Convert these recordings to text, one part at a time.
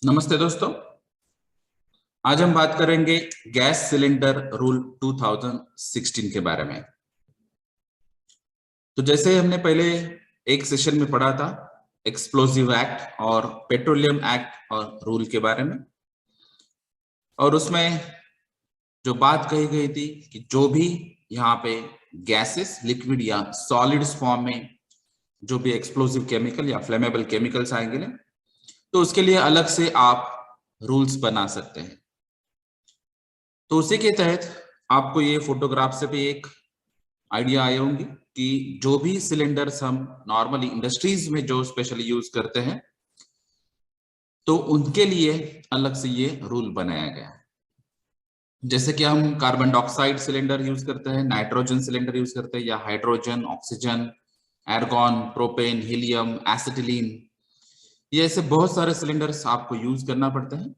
नमस्ते दोस्तों। आज हम बात करेंगे गैस सिलेंडर रूल 2016 के बारे में। तो जैसे हमने पहले एक सेशन में पढ़ा था एक्सप्लोजिव एक्ट और पेट्रोलियम एक्ट और रूल के बारे में, और उसमें जो बात कही गई थी कि जो भी यहाँ पे गैसेस लिक्विड या सॉलिड्स फॉर्म में जो भी एक्सप्लोजिव केमिकल या फ्लेमेबल केमिकल्स आएंगे ना, तो उसके लिए अलग से आप रूल्स बना सकते हैं। तो उसी के तहत आपको ये फोटोग्राफ से भी एक आइडिया आए होंगे कि जो भी सिलेंडर्स हम नॉर्मली इंडस्ट्रीज में जो स्पेशली यूज करते हैं, तो उनके लिए अलग से ये रूल बनाया गया है। जैसे कि हम कार्बन डाइऑक्साइड सिलेंडर यूज करते हैं, नाइट्रोजन सिलेंडर यूज करते हैं, या hydrogen, oxygen, argon, propane, helium, acetylene, ये ऐसे बहुत सारे सिलेंडर्स आपको यूज करना पड़ते हैं।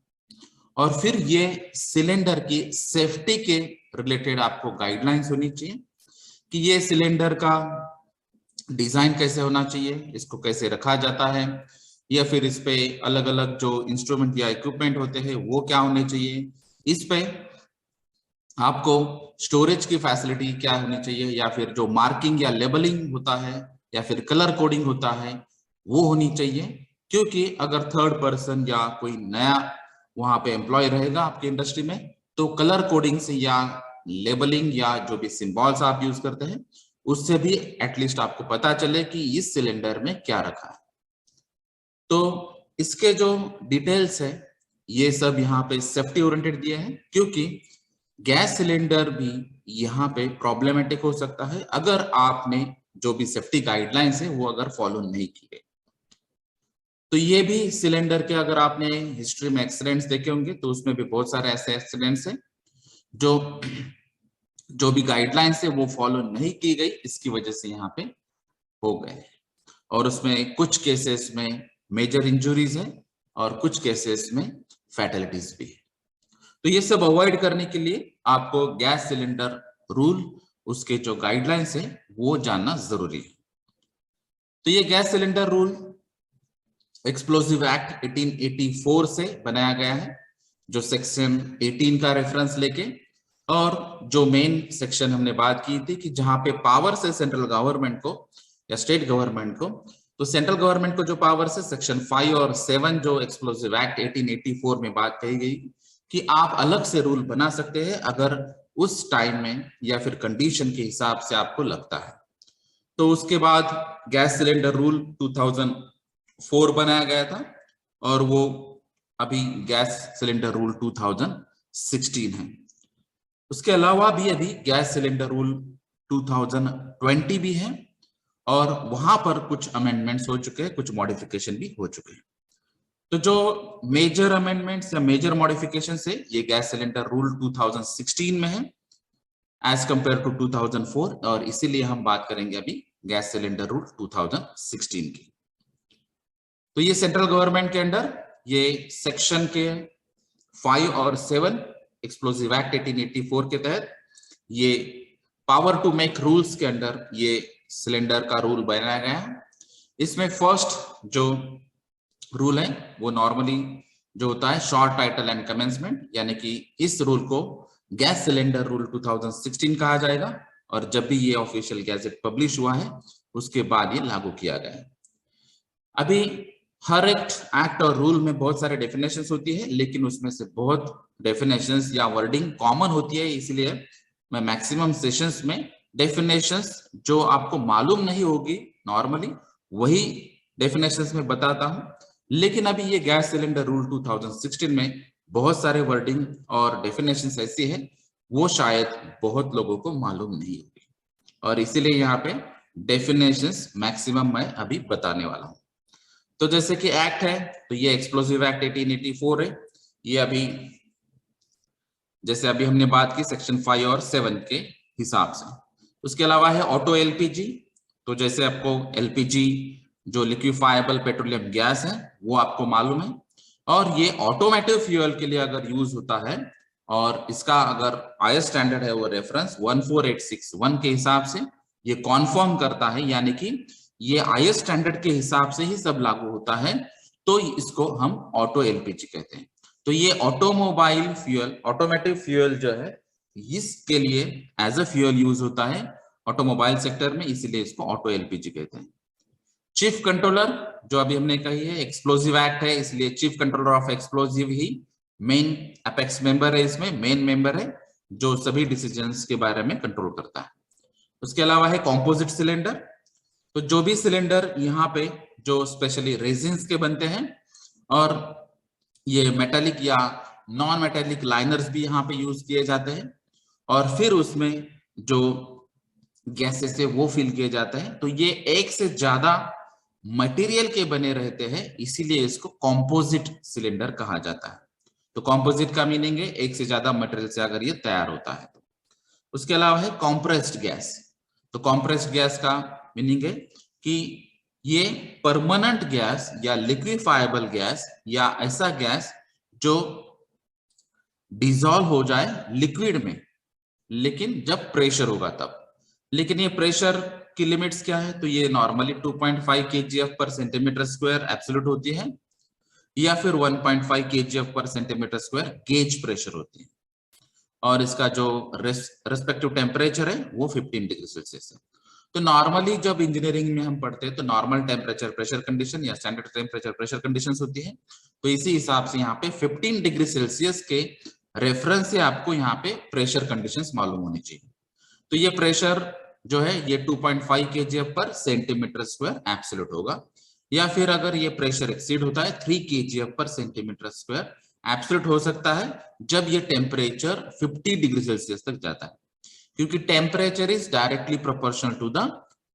और फिर ये सिलेंडर की सेफ्टी के रिलेटेड आपको गाइडलाइंस होनी चाहिए कि ये सिलेंडर का डिजाइन कैसे होना चाहिए, इसको कैसे रखा जाता है, या फिर इस पे अलग अलग जो इंस्ट्रूमेंट या इक्विपमेंट होते हैं वो क्या होने चाहिए, इस पे आपको स्टोरेज की फैसिलिटी क्या होनी चाहिए, या फिर जो मार्किंग या लेबलिंग होता है या फिर कलर कोडिंग होता है वो होनी चाहिए। क्योंकि अगर थर्ड पर्सन या कोई नया वहां पे एम्प्लॉय रहेगा आपकी इंडस्ट्री में, तो कलर कोडिंग से या लेबलिंग या जो भी सिंबल्स आप यूज करते हैं उससे भी एटलीस्ट आपको पता चले कि इस सिलेंडर में क्या रखा है। तो इसके जो डिटेल्स है ये सब यहाँ पे सेफ्टी ओरिएंटेड दिए हैं, क्योंकि गैस सिलेंडर भी यहाँ पे प्रॉब्लमेटिक हो सकता है अगर आपने जो भी सेफ्टी गाइडलाइंस है वो अगर फॉलो नहीं की गई। तो ये भी सिलेंडर के अगर आपने हिस्ट्री में एक्सीडेंट्स देखे होंगे तो उसमें भी बहुत सारे ऐसे एक्सीडेंट्स हैं जो भी गाइडलाइंस है वो फॉलो नहीं की गई, इसकी वजह से यहाँ पे हो गए। और उसमें कुछ केसेस में मेजर इंजुरीज है और कुछ केसेस में फैटेलिटीज भी है। तो ये सब अवॉइड करने के लिए आपको गैस सिलेंडर रूल, उसके जो गाइडलाइंस है वो जानना जरूरी है। तो ये gas cylinder rule explosive act 1884 से बनाया गया है, जो सेक्शन 18 का रेफरेंस लेके, और जो मेन सेक्शन हमने बात की थी कि जहां पे पावर से सेंट्रल गवर्नमेंट को या स्टेट गवर्नमेंट को, तो सेंट्रल गवर्नमेंट को जो पावर से सेक्शन 5 और 7 जो एक्सप्लोसिव एक्ट 1884 में बात कही गई कि आप अलग से रूल बना सकते हैं अगर उस टाइम में या फिर कंडीशन के हिसाब से आपको लगता है। तो उसके बाद गैस सिलेंडर रूल 2004 बनाया गया था, और वो अभी गैस सिलेंडर रूल 2016 है। उसके अलावा भी अभी गैस सिलेंडर रूल 2020 भी है, और वहां पर कुछ अमेंडमेंट्स हो चुके हैं, कुछ मॉडिफिकेशन भी हो चुके हैं। तो जो मेजर अमेंडमेंट्स या मेजर मॉडिफिकेशन है ये गैस सिलेंडर रूल 2016 में है एज कंपेयर टू 2004, और इसीलिए हम बात करेंगे अभी गैस सिलेंडर रूल 2016 की। तो ये सेंट्रल गवर्नमेंट के अंडर ये सेक्शन के 5 और 7 एक्सप्लोसिव एक्ट 1884 के तहत ये पावर टू मेक रूल्स के अंडर ये सिलेंडर का रूल बनाया गया है। इसमें फर्स्ट जो रूल है वो नॉर्मली जो होता है शॉर्ट टाइटल एंड कमेंसमेंट, यानी कि इस रूल को गैस सिलेंडर रूल 2016 कहा जाएगा, और जब भी ये ऑफिशियल गैजेट पब्लिश हुआ है उसके बाद ये लागू किया गया है। अभी हर एक एक्ट और रूल में बहुत सारे डेफिनेशंस होती है, लेकिन उसमें से बहुत डेफिनेशंस या वर्डिंग कॉमन होती है, इसलिए मैं मैक्सिमम सेशंस में डेफिनेशंस जो आपको मालूम नहीं होगी नॉर्मली वही डेफिनेशंस में बताता हूं। लेकिन अभी ये गैस सिलेंडर रूल 2016 में बहुत सारे वर्डिंग और डेफिनेशंस ऐसी है वो शायद बहुत लोगों को मालूम नहीं होगी, और इसीलिए यहाँ पे डेफिनेशंस मैक्सिमम मैं अभी बताने वाला हूं। तो जैसे कि एक्ट है तो ये एक्सप्लोसिव एक्ट 1884 है, ये अभी जैसे अभी हमने बात की सेक्शन 5 और 7 के हिसाब से। उसके अलावा है ऑटो एलपीजी, तो जैसे आपको एलपीजी जो लिक्विफाइबल पेट्रोलियम गैस है वो आपको मालूम है, और ये ऑटोमेटिव फ्यूल के लिए अगर यूज होता है, और इसका अगर आईएस स्टैंडर्ड है वो रेफरेंस 14861 के हिसाब से ये कॉन्फर्म करता है, यानी कि ये आईएस स्टैंडर्ड के हिसाब से ही सब लागू होता है तो इसको हम ऑटो एलपीजी कहते हैं। तो ये ऑटोमोबाइल फ्यूल, ऑटोमेटिव फ्यूल जो है, इसके लिए एज अ फ्यूल यूज होता है ऑटोमोबाइल सेक्टर में, इसीलिए इसको ऑटो एलपीजी कहते हैं। चीफ कंट्रोलर जो अभी हमने कही है, एक्सप्लोजिव एक्ट है, इसलिए chief controller of explosive he main apex member है, इसमें मेन मेंबर है जो सभी डिसीजंस के बारे में कंट्रोल करता है। उसके अलावा है कॉम्पोजिट सिलेंडर। तो जो भी सिलेंडर यहाँ पे जो स्पेशली रेजिन्स के बनते हैं, और ये मेटालिक या नॉन मेटालिक लाइनर्स भी यहाँ पे यूज किए जाते हैं, और फिर उसमें जो गैसेस है वो फिल किए जाते हैं। तो ये एक से ज्यादा मटेरियल के बने रहते हैं, इसीलिए इसको कॉम्पोजिट सिलेंडर कहा जाता है। तो कॉम्पोजिट का मीनिंग है एक से ज्यादा मटेरियल से अगर ये तैयार होता है तो। उसके अलावा है कॉम्प्रेस्ड गैस। तो कॉम्प्रेस्ड गैस का मीनिंग है कि ये परमानेंट गैस या लिक्विफाइबल गैस या ऐसा गैस जो डिसॉल्व हो जाए लिक्विड में, लेकिन जब प्रेशर होगा तब। लेकिन ये प्रेशर की लिमिट्स क्या है? तो ये नॉर्मली 2.5 kgf पर सेंटीमीटर स्क्वायर एब्सोल्यूट होती है, या फिर 1.5 kgf पर सेंटीमीटर स्क्वायर गेज प्रेशर होती है, और इसका जो रेस्पेक्टिव टेम्परेचर है वो 15 डिग्री सेल्सियस है। तो नॉर्मली जब इंजीनियरिंग में हम पढ़ते हैं तो नॉर्मल टेम्परेचर प्रेशर कंडीशन या स्टैंडर्ड टेम्परेचर प्रेशर कंडीशंस होती है। तो इसी हिसाब से यहाँ पे 15 डिग्री सेल्सियस के रेफरेंस से आपको यहाँ पे प्रेशर कंडीशंस मालूम होनी चाहिए। तो ये प्रेशर जो है ये 2.5 kgf पर सेंटीमीटर स्क्वायर एब्सोल्यूट होगा, या फिर अगर ये प्रेशर एक्सीड होता है 3 kgf पर सेंटीमीटर स्क्वायर एब्सोल्यूट हो सकता है जब ये टेम्परेचर 50 डिग्री सेल्सियस तक जाता है, क्योंकि temperature is directly proportional to the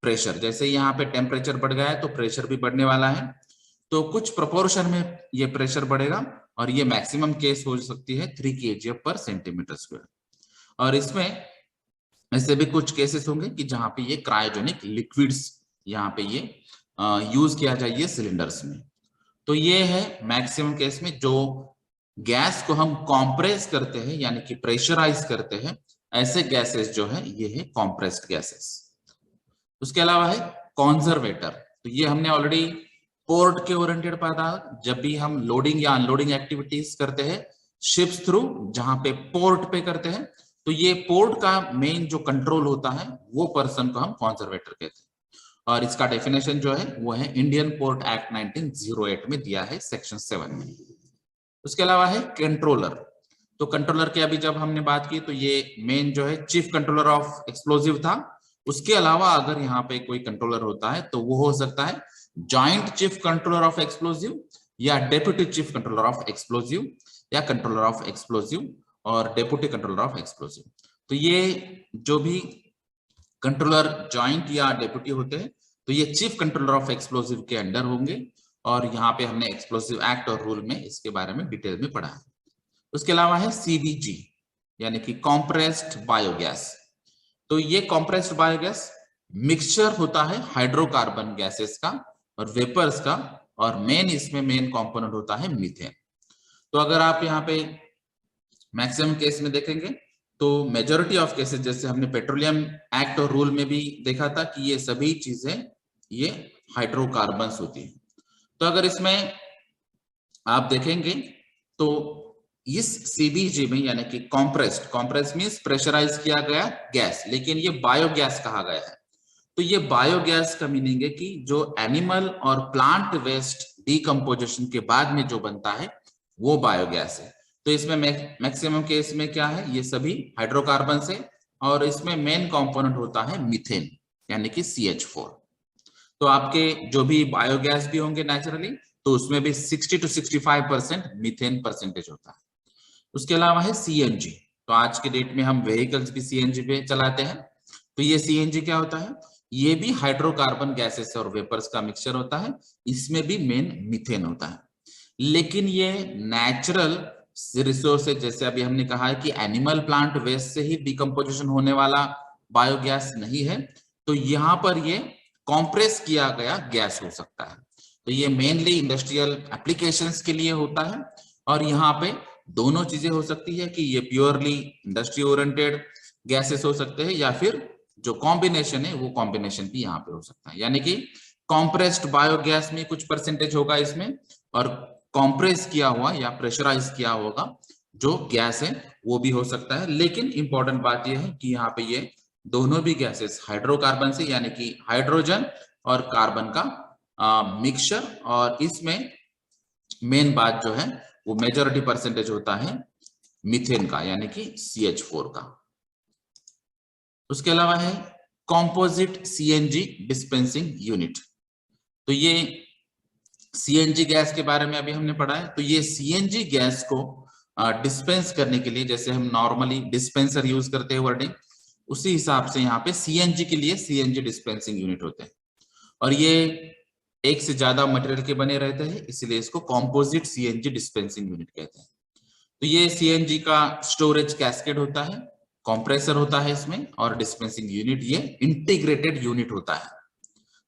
pressure. जैसे यहाँ पे टेम्परेचर बढ़ गया है तो प्रेशर भी बढ़ने वाला है, तो कुछ प्रोपोर्शन में ये प्रेशर बढ़ेगा, और ये मैक्सिमम केस हो सकती है 3 kgf पर सेंटीमीटर स्क्वायर। और इसमें ऐसे भी कुछ केसेस होंगे कि जहां पे ये क्रायोजेनिक लिक्विड्स यहाँ पे ये यूज किया जाए सिलिंडर्स में। तो ये है मैक्सिमम केस में जो गैस को हम कॉम्प्रेस करते हैं यानी कि प्रेशराइज करते हैं, ऐसे गैसेस जो है ये है कॉम्प्रेस्ड गैसेस। उसके अलावा है कॉन्जर्वेटर। तो ये हमने ऑलरेडी पोर्ट के ओरिएंटेड पढ़ा, जब भी हम लोडिंग या अनलोडिंग एक्टिविटीज करते हैं शिप्स थ्रू, जहां पे पोर्ट पे करते हैं, तो ये पोर्ट का मेन जो कंट्रोल होता है वो पर्सन को हम कॉन्जर्वेटर कहते हैं। और इसका डेफिनेशन जो है वो है इंडियन पोर्ट एक्ट 1908 में दिया है सेक्शन 7 में। उसके अलावा है कंट्रोलर। तो कंट्रोलर की अभी जब हमने बात की तो ये मेन जो है चीफ कंट्रोलर ऑफ एक्सप्लोजिव था। उसके अलावा अगर यहाँ पे कोई कंट्रोलर होता है तो वो हो सकता है joint chief controller of explosive, या deputy chief controller of explosive, या कंट्रोलर ऑफ एक्सप्लोजिव और डेप्यूटी कंट्रोलर ऑफ एक्सप्लोजिव। तो ये जो भी कंट्रोलर जॉइंट या डेप्यूटी होते हैं तो ये चीफ कंट्रोलर ऑफ एक्सप्लोजिव के अंडर होंगे, और यहाँ पे हमने एक्सप्लोजिव एक्ट और रूल में इसके बारे में डिटेल में पढ़ा है। उसके अलावा है सीबीजी यानी कि कॉम्प्रेस्ड बायोगैस। तो ये कॉम्प्रेस्ड बायोगैस मिक्सचर होता है हाइड्रोकार्बन गैसेस का और वेपर्स का, और मेन इसमें मेन कंपोनेंट होता है मीथेन। तो अगर आप यहाँ पे मैक्सिमम केस में देखेंगे तो मेजॉरिटी ऑफ केसेस, जैसे हमने पेट्रोलियम एक्ट और रूल में भी देखा था कि ये सभी चीजें ये हाइड्रोकार्बन्स होती है। तो अगर इसमें आप देखेंगे तो इस सीबीजी में यानी कि कॉम्प्रेस्ड मींस प्रेशराइज किया गया गैस, लेकिन ये बायोगैस कहा गया है। तो ये बायोगैस का मीनिंग है कि जो एनिमल और प्लांट वेस्ट डिकम्पोजिशन के बाद में जो बनता है वो बायोगैस है। तो इसमें मैक्सिमम केस में क्या है, ये सभी हाइड्रोकार्बन से, और इसमें मेन कंपोनेंट होता है मीथेन यानी कि CH4। तो आपके जो भी बायोगैस भी होंगे नेचुरली, तो उसमें भी 60 to 65% मीथेन परसेंटेज होता है। उसके अलावा है CNG। तो आज के डेट में हम व्हीकल्स भी CNG पे चलाते हैं। तो ये CNG क्या होता है, ये भी हाइड्रोकार्बन गैसेस और वेपर्स का मिक्सचर होता है, इसमें भी मेन मीथेन होता है। लेकिन ये नेचुरल रिसोर्सेज, जैसे अभी हमने कहा है कि एनिमल प्लांट वेस्ट से ही डिकम्पोजिशन होने वाला बायोगैस नहीं है, तो यहाँ पर ये कॉम्प्रेस किया गया गैस हो सकता है। तो ये मेनली इंडस्ट्रियल एप्लीकेशंस के लिए होता है, और यहाँ पे दोनों चीजें हो सकती है कि ये प्योरली इंडस्ट्री ओरिएंटेड गैसेस हो सकते हैं, या फिर जो कॉम्बिनेशन है वो कॉम्बिनेशन भी यहाँ पे हो सकता है। यानी कि कॉम्प्रेस्ड बायोगैस में कुछ परसेंटेज होगा इसमें, और कॉम्प्रेस किया हुआ या प्रेशराइज किया होगा जो गैस है वो भी हो सकता है। लेकिन इंपॉर्टेंट बात यह है कि यहाँ पे ये दोनों भी गैसेस हाइड्रोकार्बन से, यानी कि हाइड्रोजन और कार्बन का मिक्सचर, और इसमें मेन बात जो है वो मेजॉरिटी परसेंटेज होता है मीथेन का, यानी कि CH4 का। उसके अलावा है कॉम्पोजिट सीएनजी डिस्पेंसिंग यूनिट। तो ये सीएनजी गैस के बारे में अभी हमने पढ़ा है। तो ये सीएनजी गैस को डिस्पेंस करने के लिए, जैसे हम नॉर्मली डिस्पेंसर यूज करते हैं वर्डिंग, उसी हिसाब से यहाँ पे सीएनजी के लिए सीएनजी डिस्पेंसिंग यूनिट होते हैं, और ये एक से ज्यादा मटेरियल के बने रहते हैं, इसलिए इसको कॉम्पोजिट सीएनजी डिस्पेंसिंग यूनिट कहते हैं। तो ये सीएनजी का स्टोरेज कैस्केड होता है, कंप्रेसर होता है इसमें, और डिस्पेंसिंग यूनिट ये इंटीग्रेटेड यूनिट होता है।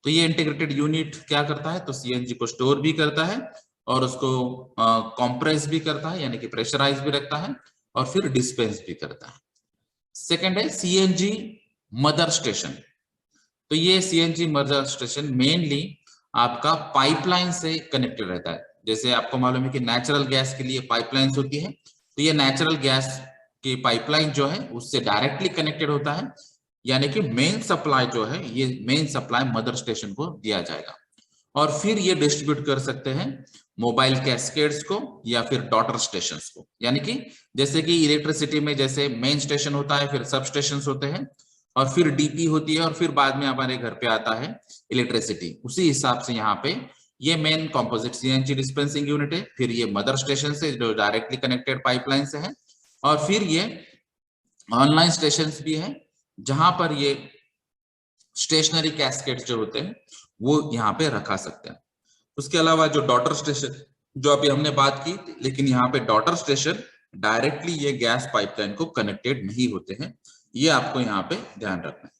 तो ये इंटीग्रेटेड यूनिट क्या करता है, तो सीएनजी को स्टोर भी करता है और उसको कंप्रेस भी करता है, यानी कि प्रेशराइज भी रखता है, और फिर डिस्पेंस भी करता है। सेकंड है सीएनजी मदर स्टेशन। तो ये सीएनजी मदर स्टेशन मेनली आपका पाइपलाइन से कनेक्टेड रहता है। जैसे आपको मालूम है कि नेचुरल गैस के लिए पाइपलाइंस होती है, तो ये नेचुरल गैस की पाइपलाइन जो है उससे डायरेक्टली कनेक्टेड होता है, यानी कि मेन सप्लाई जो है, ये मेन सप्लाई मदर स्टेशन को दिया जाएगा, और फिर ये डिस्ट्रीब्यूट कर सकते हैं मोबाइल कैस्केड्स को या फिर डॉटर स्टेशंस को। यानी कि जैसे कि इलेक्ट्रिसिटी में जैसे मेन स्टेशन होता है, फिर सब स्टेशन होते हैं, और फिर डीपी होती है, और फिर बाद में हमारे घर पे आता है इलेक्ट्रिसिटी। उसी हिसाब से यहाँ पे ये main composite CNG dispensing unit है, फिर ये मदर स्टेशन से जो डायरेक्टली कनेक्टेड पाइपलाइन से है, और फिर ये ऑनलाइन स्टेशन भी है जहां पर ये स्टेशनरी कैस्केट जो होते हैं वो यहाँ पे रखा सकते हैं। उसके अलावा जो डॉटर स्टेशन जो अभी हमने बात की, लेकिन यहाँ पे डॉटर स्टेशन डायरेक्टली ये गैस पाइपलाइन को कनेक्टेड नहीं होते हैं, ये आपको यहाँ पे ध्यान रखना है।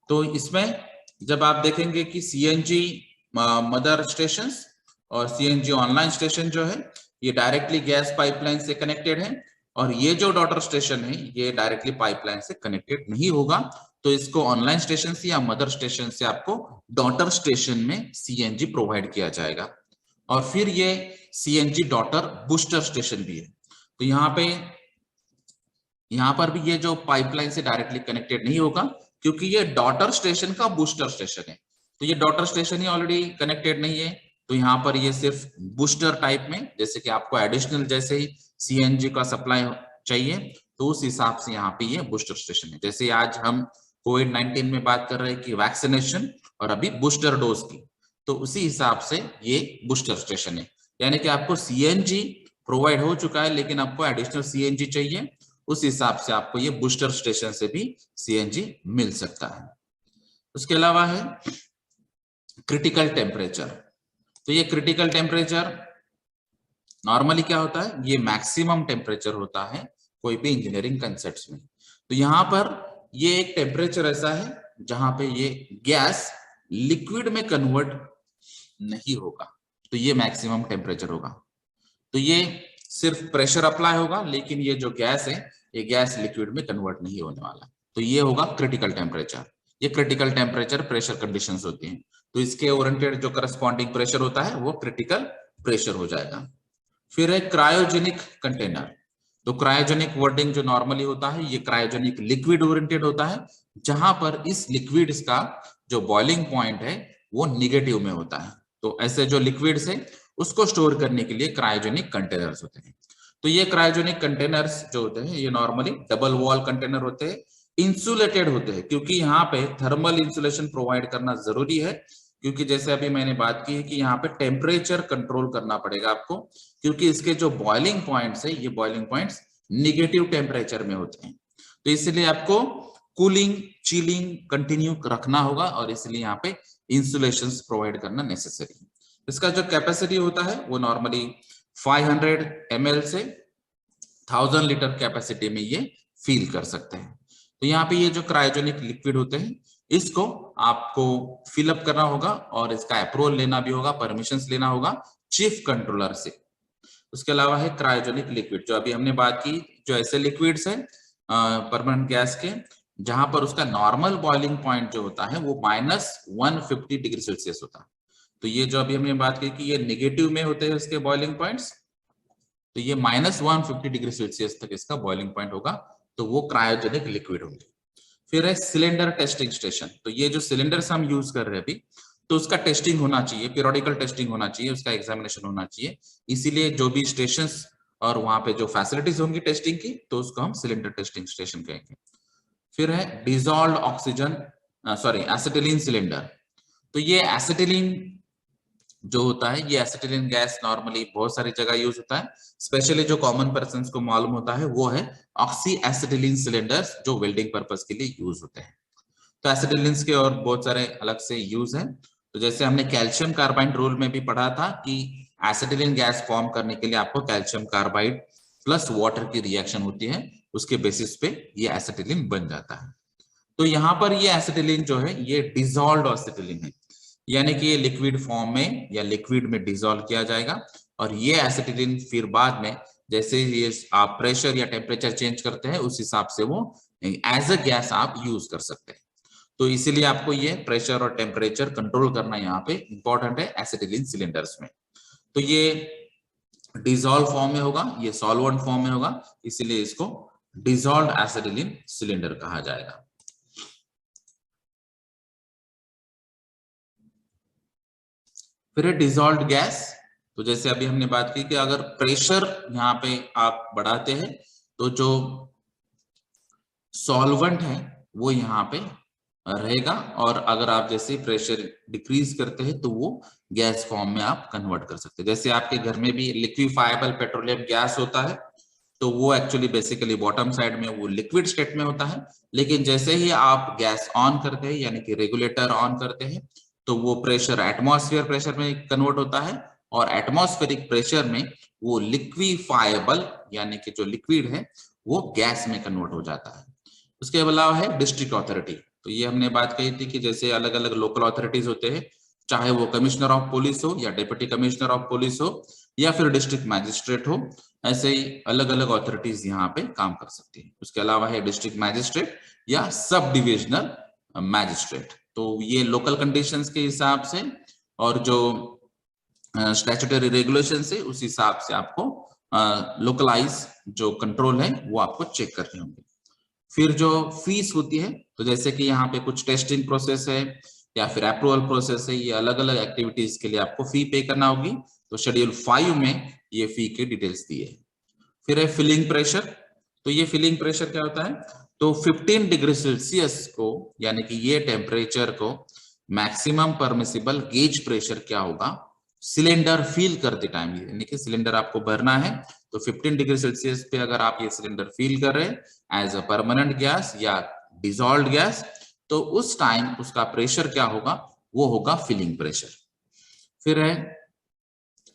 तो इसमें जब आप देखेंगे कि सीएनजी मदर स्टेशन और सीएनजी ऑनलाइन स्टेशन जो है ये डायरेक्टली गैस पाइपलाइन से कनेक्टेड है, और ये जो डॉटर स्टेशन है ये डायरेक्टली पाइपलाइन से कनेक्टेड नहीं होगा, तो इसको ऑनलाइन स्टेशन से या मदर स्टेशन से आपको डॉटर स्टेशन में सीएनजी प्रोवाइड किया जाएगा। और फिर ये सीएनजी डॉटर बूस्टर स्टेशन भी है। तो यहाँ पर भी ये जो पाइपलाइन से डायरेक्टली कनेक्टेड नहीं होगा, क्योंकि ये डॉटर स्टेशन का बूस्टर स्टेशन है। तो ये डॉटर स्टेशन ही ऑलरेडी कनेक्टेड नहीं है, तो यहाँ पर ये सिर्फ बूस्टर टाइप में, जैसे कि आपको एडिशनल जैसे ही सीएनजी का सप्लाई चाहिए तो उस हिसाब से यहाँ पे ये बूस्टर स्टेशन है। जैसे आज हम कोविड-19 में बात कर रहे हैं कि वैक्सीनेशन और अभी बूस्टर डोज की, तो उसी हिसाब से ये बूस्टर स्टेशन है। यानी कि आपको सीएनजी प्रोवाइड हो चुका है, लेकिन आपको एडिशनल सीएनजी चाहिए, उस हिसाब से आपको ये बूस्टर स्टेशन से भी सीएनजी मिल सकता है। उसके अलावा है क्रिटिकल टेम्परेचर। तो ये क्रिटिकल टेम्परेचर नॉर्मली क्या होता है, ये मैक्सिमम टेम्परेचर होता है कोई भी इंजीनियरिंग कंसेप्ट्स में। तो यहाँ पर ये एक टेम्परेचर ऐसा है जहां पे ये गैस लिक्विड में कन्वर्ट नहीं होगा, तो ये मैक्सिमम टेम्परेचर होगा। तो ये सिर्फ प्रेशर अप्लाई होगा, लेकिन ये जो गैस है ये गैस लिक्विड में कन्वर्ट नहीं होने वाला, तो ये होगा क्रिटिकल टेम्परेचर। ये क्रिटिकल टेम्परेचर प्रेशर कंडीशंस होती हैं, तो इसके ओरिएंटेड जो करस्पॉन्डिंग प्रेशर होता है वो क्रिटिकल प्रेशर हो जाएगा। फिर है क्रायोजेनिक कंटेनर। तो क्रायोजेनिक वर्डिंग जो नॉर्मली होता है ये क्रायोजेनिक लिक्विड ओरिएंटेड होता है, जहां पर इस लिक्विड का जो बॉइलिंग पॉइंट है वो निगेटिव में होता है। तो ऐसे जो लिक्विड्स है उसको स्टोर करने के लिए क्रायोजेनिक कंटेनर्स होते हैं। तो ये क्रायोजेनिक कंटेनर्स जो होते हैं ये नॉर्मली डबल वॉल कंटेनर होते हैं, इंसुलेटेड होते हैं, क्योंकि यहाँ पे थर्मल इंसुलेशन प्रोवाइड करना जरूरी है, क्योंकि जैसे अभी मैंने बात की है कि यहाँ पे टेम्परेचर कंट्रोल करना पड़ेगा आपको, क्योंकि इसके जो बॉइलिंग पॉइंट्स है ये बॉइलिंग पॉइंट्स निगेटिव टेम्परेचर में होते हैं, तो इसलिए आपको कूलिंग चिलिंग कंटिन्यू रखना होगा, और इसलिए यहाँ पे इंसुलेशन प्रोवाइड करना नेसेसरी है। इसका जो कैपेसिटी होता है वो नॉर्मली 500 ml से 1000 लीटर कैपेसिटी में ये फील कर सकते हैं। तो यहाँ पे ये जो क्रायोजेनिक लिक्विड होते हैं इसको आपको फिलअप करना होगा, और इसका अप्रूवल लेना भी होगा, परमिशंस लेना होगा चीफ कंट्रोलर से। उसके अलावा है क्रायोजेनिक लिक्विड, जो अभी हमने बात की, जो ऐसे लिक्विड्स है परमानेंट गैस के जहां पर उसका नॉर्मल बॉइलिंग पॉइंट जो होता है वो -150 डिग्री सेल्सियस होता है। तो ये जो अभी हमने बात की कि ये नेगेटिव में होते हैं इसके बॉइलिंग पॉइंट्स, तो ये -150 डिग्री सेल्सियस तक इसका बॉइलिंग पॉइंट होगा, तो वो क्रायोजेनिक लिक्विड होंगे। फिर है सिलेंडर टेस्टिंग स्टेशन। तो ये जो सिलेंडर्स हम यूज कर रहे हैं अभी, तो उसका टेस्टिंग होना चाहिए, पीरियोडिकल टेस्टिंग होना चाहिए, उसका एग्जामिनेशन होना चाहिए। इसीलिए जो भी स्टेशंस और वहां पे जो फैसिलिटीज होंगी टेस्टिंग की, तो उसको हम सिलेंडर टेस्टिंग स्टेशन कहेंगे। फिर है dissolved oxygen sorry acetylene cylinder. तो ये एसिटिलीन जो होता है, ये एसिटिलीन गैस नॉर्मली बहुत सारी जगह यूज होता है, स्पेशली जो कॉमन पर्सन्स को मालूम होता है वो है ऑक्सी एसिटिलीन सिलेंडर्स, जो वेल्डिंग पर्पस के लिए यूज होते हैं। तो एसिटिलीन्स के और बहुत सारे अलग से यूज हैं। तो जैसे हमने कैल्शियम कार्बाइड रूल में भी पढ़ा था कि एसिटिलीन गैस फॉर्म करने के लिए आपको कैल्शियम कार्बाइड प्लस वाटर की रिएक्शन होती है, उसके बेसिस पे ये एसिटिलीन बन जाता है। तो यहाँ पर ये एसिटिलीन जो है ये डिसॉल्व्ड एसिटिलीन है, यानी कि ये लिक्विड फॉर्म में या लिक्विड में डिसॉल्व किया जाएगा, और ये एसिटिलीन फिर बाद में जैसे ये आप प्रेशर या टेम्परेचर चेंज करते हैं उस हिसाब से वो एज अ गैस आप यूज कर सकते हैं। तो इसीलिए आपको ये प्रेशर और टेम्परेचर कंट्रोल करना यहाँ पे इंपॉर्टेंट है एसिटिलीन सिलेंडर्स में। तो ये डिसॉल्व फॉर्म में होगा, ये सॉल्वेंट फॉर्म में होगा, इसीलिए इसको डिसॉल्व्ड एसिटिलीन सिलेंडर कहा जाएगा। फिर है डिसॉल्व्ड गैस। तो जैसे अभी हमने बात की कि अगर प्रेशर यहाँ पे आप बढ़ाते हैं तो जो सॉल्वेंट है वो यहाँ पे रहेगा, और अगर आप जैसे प्रेशर डिक्रीज करते हैं तो वो गैस फॉर्म में आप कन्वर्ट कर सकते हैं। जैसे आपके घर में भी लिक्विफाइबल पेट्रोलियम गैस होता है, तो वो एक्चुअली बेसिकली बॉटम साइड में वो लिक्विड स्टेट में होता है, लेकिन जैसे ही आप गैस ऑन करते हैं यानी कि रेगुलेटर ऑन करते हैं तो वो प्रेशर एटमॉस्फेयर प्रेशर में कन्वर्ट होता है, और एटमॉस्फेरिक प्रेशर में वो लिक्विफाइबल यानी कि जो लिक्विड है वो गैस में कन्वर्ट हो जाता है। उसके अलावा है डिस्ट्रिक्ट अथॉरिटी। तो ये हमने बात कही थी कि जैसे अलग अलग लोकल अथॉरिटीज होते हैं, चाहे वो कमिश्नर ऑफ पुलिस हो या डिप्टी कमिश्नर ऑफ पुलिस हो या फिर डिस्ट्रिक्ट मैजिस्ट्रेट हो, ऐसे ही अलग अलग अथॉरिटीज यहाँ पे काम कर सकती है। उसके अलावा है डिस्ट्रिक्ट मैजिस्ट्रेट या सब डिविजनल मैजिस्ट्रेट। तो ये लोकल कंडीशंस के हिसाब से और जो स्टैट्यूटरी रेगुलेशन से उस हिसाब से आपको लोकलाइज जो कंट्रोल है वो आपको चेक करने होंगे। फिर जो फीस होती है, तो जैसे कि यहाँ पे कुछ टेस्टिंग प्रोसेस है या फिर अप्रूवल प्रोसेस है, ये अलग अलग एक्टिविटीज के लिए आपको फी पे करना होगी। तो शेड्यूल 5 में ये फी के डिटेल्स दिए है। फिर है फिलिंग प्रेशर। तो ये फिलिंग प्रेशर क्या होता है, तो 15 डिग्री सेल्सियस को यानी कि ये टेम्परेचर को मैक्सिमम परमिसिबल गेज प्रेशर क्या होगा सिलेंडर फिल करते टाइम, यानी कि सिलेंडर आपको भरना है तो 15 डिग्री सेल्सियस पे अगर आप ये सिलेंडर फिल कर रहे हैं एज अ परमानेंट गैस या डिसॉल्व्ड गैस, तो उस टाइम उसका प्रेशर क्या होगा, वो होगा फिलिंग प्रेशर। फिर है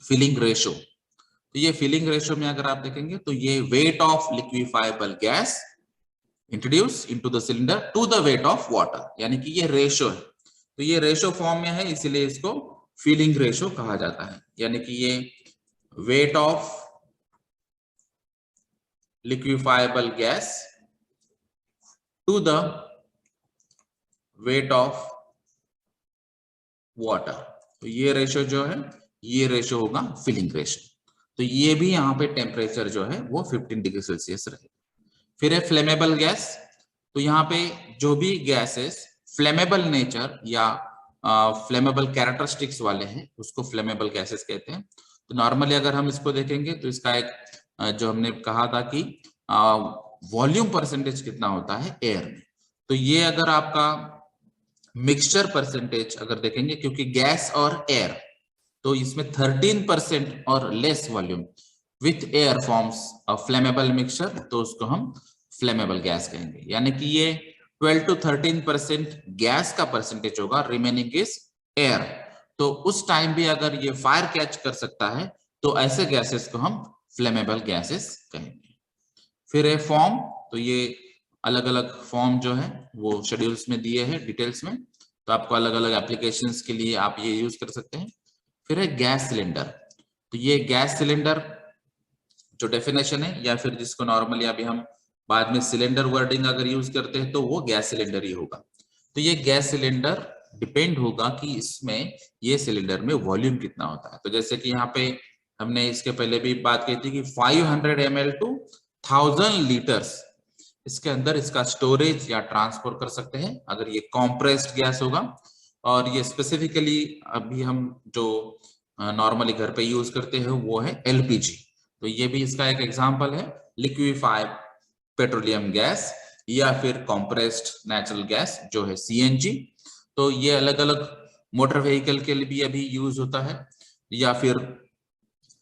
फिलिंग रेशो। तो ये फिलिंग रेशो में अगर आप देखेंगे तो ये weight of liquefiable gas introduce into the cylinder to the weight of water, यानी कि ये रेशो है। तो ये रेशो फॉर्म में है इसीलिए इसको फिलिंग रेशो कहा जाता है, यानी कि ये weight of liquefiable gas to the weight of water. तो ये रेशो जो है ये रेशो होगा फिलिंग रेशो। तो ये भी यहाँ पे टेम्परेचर जो है वो 15 डिग्री सेल्सियस रहेगा। फिर है फ्लेमेबल गैस। तो यहाँ पे जो भी गैसेस फ्लेमेबल नेचर या फ्लेमेबल कैरेक्टरिस्टिक्स वाले हैं उसको फ्लेमेबल गैसेस कहते हैं। तो नॉर्मली अगर हम इसको देखेंगे तो इसका एक जो हमने कहा था कि वॉल्यूम परसेंटेज कितना होता है एयर में, तो ये अगर आपका मिक्सचर परसेंटेज अगर देखेंगे, क्योंकि गैस और एयर तो इसमें 13% और less volume with air forms a flammable mixture, तो उसको हम फ्लेमेबल गैस कहेंगे। यानी कि ये 12 to 13% गैस का परसेंटेज होगा, रिमेनिंग इज एयर। तो उस टाइम भी अगर ये फायर कैच कर सकता है तो ऐसे गैसेस को हम फ्लेमेबल गैसेस कहेंगे। फिर है फॉर्म। तो ये अलग अलग फॉर्म जो है वो शेड्यूल्स में दिए हैं डिटेल्स में, तो आपको अलग अलग एप्लीकेशंस के लिए आप ये यूज कर सकते हैं। फिर है गैस सिलेंडर। तो ये गैस सिलेंडर जो डेफिनेशन है या फिर जिसको नॉर्मली अभी हम बाद में सिलेंडर वर्डिंग अगर यूज करते हैं तो वो गैस सिलेंडर ही होगा। तो ये गैस सिलेंडर डिपेंड होगा कि इसमें ये सिलेंडर में वॉल्यूम कितना होता है। तो जैसे कि यहाँ पे हमने इसके पहले भी बात की थी कि 500 ml टू 1000 लीटर्स इसके अंदर इसका स्टोरेज या ट्रांसफर कर सकते हैं अगर ये कॉम्प्रेस्ड गैस होगा। और ये स्पेसिफिकली अभी हम जो नॉर्मली घर पे यूज करते हैं वो है एलपीजी। तो ये भी इसका एक एग्जांपल है, लिक्विफाइड पेट्रोलियम गैस या फिर कॉम्प्रेस्ड नेचुरल गैस जो है सीएनजी। तो ये अलग अलग मोटर व्हीकल के लिए भी अभी यूज होता है या फिर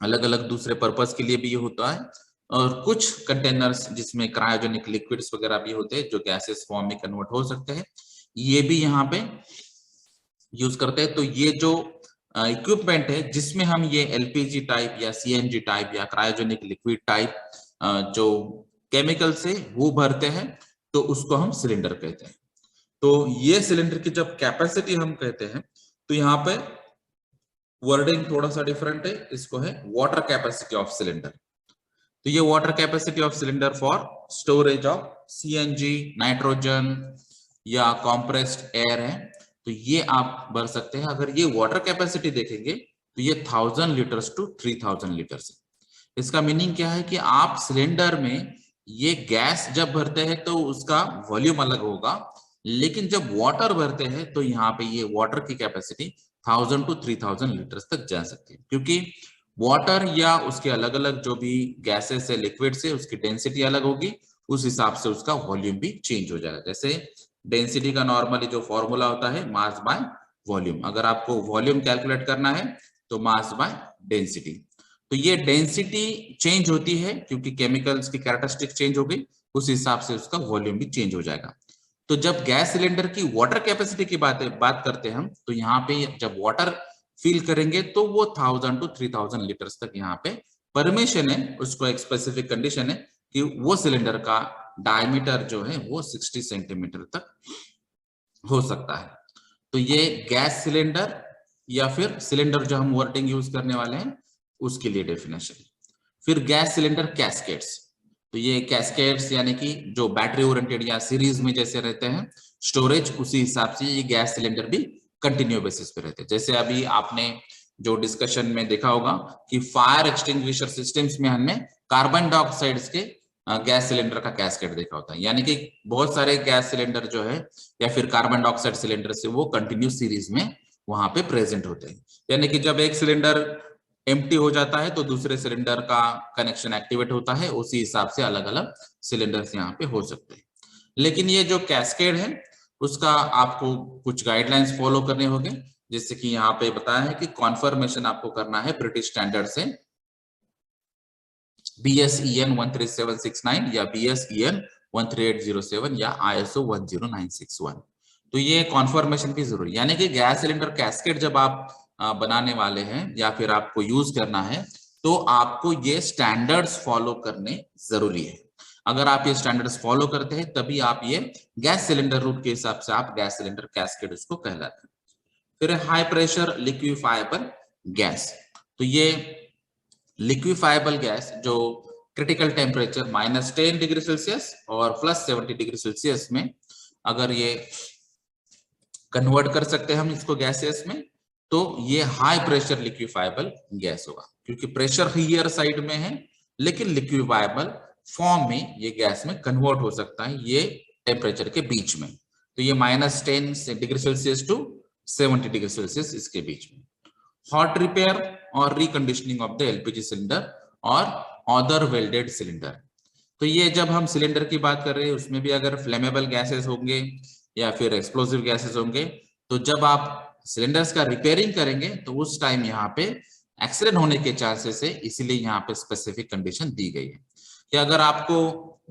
अलग अलग दूसरे पर्पस के लिए भी ये होता है। और कुछ कंटेनर्स जिसमें क्रायोजेनिक लिक्विड्स वगैरह भी होते हैं जो गैसेस फॉर्म में कन्वर्ट हो सकते हैं, ये भी यहाँ पे यूज करते हैं। तो ये जो इक्विपमेंट है जिसमें हम ये एलपीजी टाइप या सीएनजी टाइप या क्रायोजेनिक लिक्विड टाइप जो केमिकल से वो भरते हैं तो उसको हम सिलेंडर कहते हैं। तो ये सिलेंडर की जब कैपेसिटी हम कहते हैं तो यहाँ पे वर्डिंग थोड़ा सा डिफरेंट है, इसको है वाटर कैपेसिटी ऑफ सिलेंडर। तो ये water capacity of cylinder for storage of CNG, nitrogen या कॉम्प्रेस्ड एयर है। तो ये आप भर सकते हैं। अगर ये वाटर कैपेसिटी देखेंगे तो ये 1000 लीटर्स टू 3000 लीटर्स है। इसका मीनिंग क्या है कि आप सिलेंडर में ये गैस जब भरते हैं तो उसका वॉल्यूम अलग होगा, लेकिन जब वाटर भरते हैं तो यहाँ पे ये वाटर की कैपेसिटी 1000 टू 3000 लीटर्स तक जा सकती है, क्योंकि वाटर या उसके अलग अलग जो भी गैसेस है, लिक्विड से, उसकी डेंसिटी अलग होगी, उस हिसाब से उसका वॉल्यूम भी चेंज हो जाएगा। जैसे डेंसिटी का नॉर्मली जो फॉर्मूला होता है मास बाय वॉल्यूम, अगर आपको वॉल्यूम कैलकुलेट करना है तो मास बाय डेंसिटी। तो ये डेंसिटी चेंज होती है क्योंकि केमिकल्स की कैरेक्टरिस्टिक चेंज हो गई, उस हिसाब से उसका वॉल्यूम भी चेंज हो जाएगा। तो जब गैस सिलेंडर की वाटर कैपेसिटी की बात करते हैं हम, तो यहाँ पे जब वाटर फिल करेंगे तो वो 1000 टू 3000 लीटर्स तक यहाँ पे परमिशन है। उसको एक स्पेसिफिक कंडीशन है कि वो सिलेंडर का डायमीटर जो है वो 60 सेंटीमीटर तक हो सकता है। तो ये गैस सिलेंडर या फिर सिलेंडर जो हम वर्डिंग यूज करने वाले हैं उसके लिए डेफिनेशन। फिर गैस सिलेंडर कैस्केड्स। तो ये कैस्केड्स यानी कि जो बैटरी ओरिएंटेड या सीरीज में जैसे रहते हैं स्टोरेज, उसी हिसाब से ये गैस सिलेंडर भी कंटिन्यू बेसिस पे रहते हैं। जैसे अभी आपने जो डिस्कशन में देखा होगा कि फायर एक्सटिंग्विशर सिस्टम्स में हमने कार्बन डाइऑक्साइड के गैस सिलेंडर का कैस्केड देखा होता है, यानी कि बहुत सारे गैस सिलेंडर जो है या फिर कार्बन डाइऑक्साइड सिलेंडर से वो कंटिन्यू सीरीज में वहां पे प्रेजेंट होते हैं। यानी कि जब एक सिलेंडर एम्प्टी हो जाता है तो दूसरे सिलेंडर का कनेक्शन एक्टिवेट होता है, उसी हिसाब से अलग अलग सिलेंडर्स यहाँ पे हो सकते हैं। लेकिन ये जो कैस्केड है उसका आपको कुछ गाइडलाइंस फॉलो करने होंगे, जैसे कि यहाँ पे बताया है कि कॉन्फर्मेशन आपको करना है ब्रिटिश स्टैंडर्ड से, BSEN 13769 या BSEN 13807 या ISO 10961। तो ये कॉन्फर्मेशन की जरूरी, यानी कि गैस सिलेंडर कैस्केड जब आप बनाने वाले हैं या फिर आपको यूज करना है तो आपको ये स्टैंडर्ड्स फॉलो करने जरूरी है। अगर आप ये स्टैंडर्ड्स फॉलो करते हैं तभी आप ये गैस सिलेंडर रूट के हिसाब से आप गैस सिलेंडर कैस्केड उसको कहलाते हैं। फिर हाई प्रेशर लिक्विफाइबल गैस। तो ये लिक्विफाइबल गैस जो क्रिटिकल टेम्परेचर -10 डिग्री सेल्सियस और +70 डिग्री सेल्सियस में अगर ये कन्वर्ट कर सकते हैं हम इसको गैसेस में, तो ये हाई प्रेशर लिक्विफाइबल गैस होगा, क्योंकि प्रेशर हायर साइड में है लेकिन लिक्विफाइबल फॉर्म में ये गैस में कन्वर्ट हो सकता है ये टेम्परेचर के बीच में। तो ये -10 degree Celsius to 70 degree Celsius इसके बीच में। हॉट रिपेयर और reconditioning of the LPG cylinder और अदर वेल्डेड सिलेंडर। तो ये जब हम सिलेंडर की बात कर रहे हैं उसमें भी अगर फ्लेमेबल गैसेस होंगे या फिर एक्सप्लोसिव गैसेस होंगे, तो जब आप सिलेंडर्स का रिपेयरिंग करेंगे तो उस टाइम यहाँ पे एक्सीडेंट होने के चांसेस है, इसीलिए यहाँ पे स्पेसिफिक कंडीशन दी गई है कि अगर आपको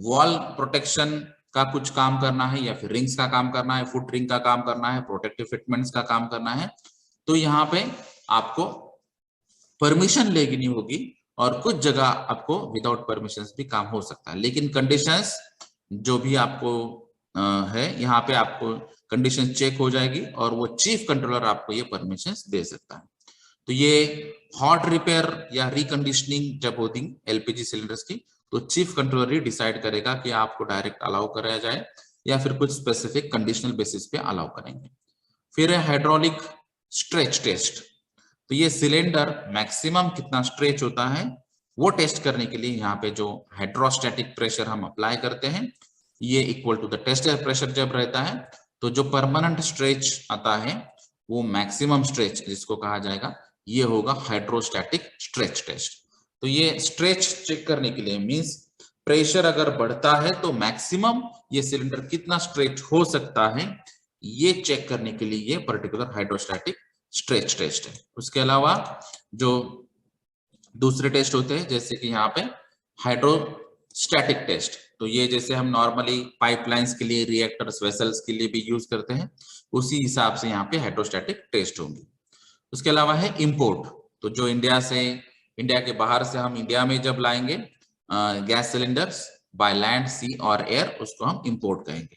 वॉल प्रोटेक्शन का कुछ काम करना है या फिर रिंग्स का काम करना है, फुट रिंग का काम करना है, प्रोटेक्टिव फिटमेंट्स का काम करना है, तो यहाँ पे आपको परमिशन लेनी होगी और कुछ जगह आपको विदाउट परमिशन भी काम हो सकता है। लेकिन कंडीशंस जो भी आपको है यहाँ पे आपको कंडीशन चेक हो जाएगी और वो चीफ कंट्रोलर आपको ये परमिशन दे सकता है। तो ये हॉट रिपेयर या रिकंडीशनिंग जब होती एलपीजी सिलेंडर्स की, तो चीफ कंट्रोलर ही डिसाइड करेगा कि आपको डायरेक्ट अलाउ कराया जाए या फिर कुछ स्पेसिफिक कंडीशनल बेसिस पे अलाउ करेंगे। फिर है हाइड्रोलिक स्ट्रेच टेस्ट। तो ये सिलेंडर मैक्सिमम कितना स्ट्रेच होता है वो टेस्ट करने के लिए यहाँ पे जो हाइड्रोस्टैटिक प्रेशर हम अप्लाई करते हैं, ये equal to the test pressure जब रहता है तो जो परमानेंट स्ट्रेच आता है वो मैक्सिमम स्ट्रेच जिसको कहा जाएगा, ये होगा हाइड्रोस्टैटिक स्ट्रेच टेस्ट। तो ये स्ट्रेच चेक करने के लिए मींस प्रेशर अगर बढ़ता है तो मैक्सिमम ये सिलेंडर कितना स्ट्रेच हो सकता है, ये चेक करने के लिए ये पर्टिकुलर हाइड्रोस्टैटिक स्ट्रेच टेस्ट है। उसके अलावा जो दूसरे टेस्ट होते हैं जैसे कि यहाँ पे हाइड्रोस्टैटिक टेस्ट, तो ये जैसे हम नॉर्मली पाइपलाइंस के लिए, रिएक्टर्स, वेसल्स के लिए भी यूज करते हैं, उसी हिसाब से यहाँ पे हाइड्रोस्टैटिक टेस्ट होंगे। उसके अलावा है इंपोर्ट, तो जो इंडिया के बाहर से हम इंडिया में जब लाएंगे गैस सिलेंडर्स बाय लैंड, सी और एयर, उसको हम इंपोर्ट कहेंगे।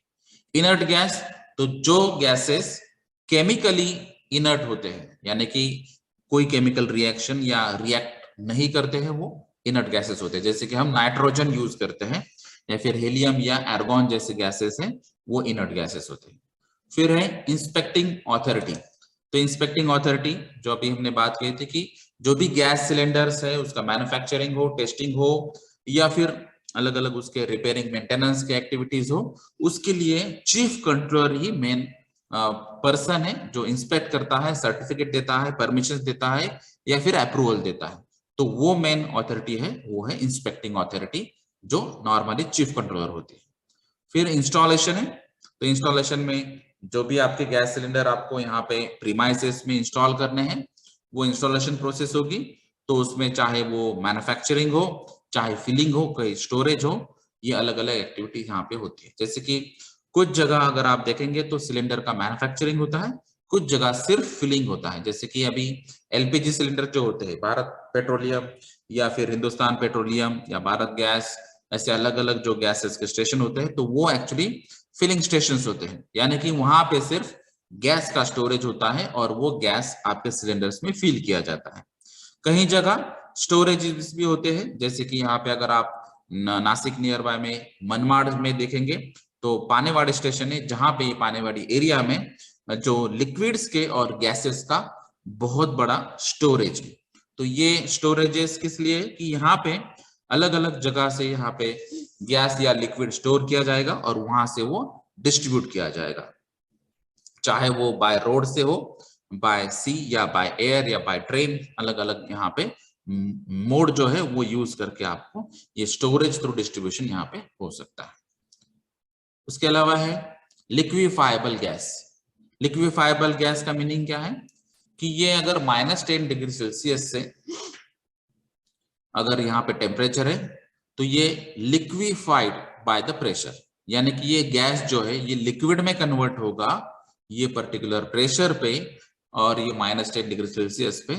इनर्ट गैस, तो जो गैसेस केमिकली इनर्ट होते हैं, यानी कि कोई केमिकल रिएक्शन या रिएक्ट नहीं करते हैं, वो इनर्ट गैसेस होते हैं। जैसे कि हम नाइट्रोजन यूज करते हैं या फिर हीलियम या आर्गन जैसे गैसेस हैं, वो इनर्ट गैसेस होते हैं। फिर है इंस्पेक्टिंग अथॉरिटी। तो इंस्पेक्टिंग अथॉरिटी जो अभी हमने बात की थी कि जो भी गैस सिलेंडर्स है उसका मैन्युफैक्चरिंग हो, टेस्टिंग हो या फिर अलग अलग उसके रिपेयरिंग मेंटेनेंस के एक्टिविटीज हो, उसके लिए चीफ कंट्रोलर ही मेन पर्सन है जो इंस्पेक्ट करता है, सर्टिफिकेट देता है, परमिशन देता है या फिर अप्रूवल देता है। तो वो मेन अथॉरिटी है, वो है इंस्पेक्टिंग अथॉरिटी, जो नॉर्मली चीफ कंट्रोलर होती है। फिर इंस्टॉलेशन है, तो इंस्टॉलेशन में जो भी आपके गैस सिलेंडर आपको यहाँ पे प्रीमाइसेस में इंस्टॉल करने हैं, वो इंस्टॉलेशन प्रोसेस होगी। तो उसमें चाहे वो मैन्युफैक्चरिंग हो, चाहे फिलिंग हो, कहीं स्टोरेज हो, ये अलग अलग एक्टिविटी यहाँ पे होती है। जैसे कि कुछ जगह अगर आप देखेंगे तो सिलेंडर का मैन्युफैक्चरिंग होता है, कुछ जगह सिर्फ फिलिंग होता है। जैसे कि अभी एलपीजी सिलेंडर जो होते हैं, भारत पेट्रोलियम या फिर हिंदुस्तान पेट्रोलियम या भारत गैस, ऐसे अलग अलग जो गैसेस के स्टेशन होते हैं, तो वो एक्चुअली फिलिंग स्टेशन होते हैं, यानी कि वहां पे सिर्फ गैस का स्टोरेज होता है और वो गैस आपके सिलेंडर्स में फिल किया जाता है। कहीं जगह स्टोरेज भी होते हैं, जैसे कि यहाँ पे अगर आप नासिक नियर बाय में मनमाड़ में देखेंगे तो पानेवाड़ी स्टेशन है, जहां पे पानेवाड़ी एरिया में जो लिक्विड्स के और गैसेस का बहुत बड़ा स्टोरेज है। तो ये स्टोरेजेस किस लिए कि यहाँ पे अलग अलग जगह से यहाँ पे गैस या लिक्विड स्टोर किया जाएगा और वहां से वो डिस्ट्रीब्यूट किया जाएगा, चाहे वो बाय रोड से हो, बाय सी या बाय एयर या बाय ट्रेन, अलग अलग यहाँ पे मोड जो है वो यूज करके आपको ये स्टोरेज थ्रू डिस्ट्रीब्यूशन यहाँ पे हो सकता है। उसके अलावा है लिक्विफाइबल गैस। लिक्विफाइबल गैस का मीनिंग क्या है कि ये अगर -10 डिग्री सेल्सियस से अगर यहाँ पे टेम्परेचर है तो ये लिक्विफाइड बाय द प्रेशर, यानी कि ये गैस जो है ये लिक्विड में कन्वर्ट होगा ये पर्टिकुलर प्रेशर पे और ये -10 डिग्री सेल्सियस पे,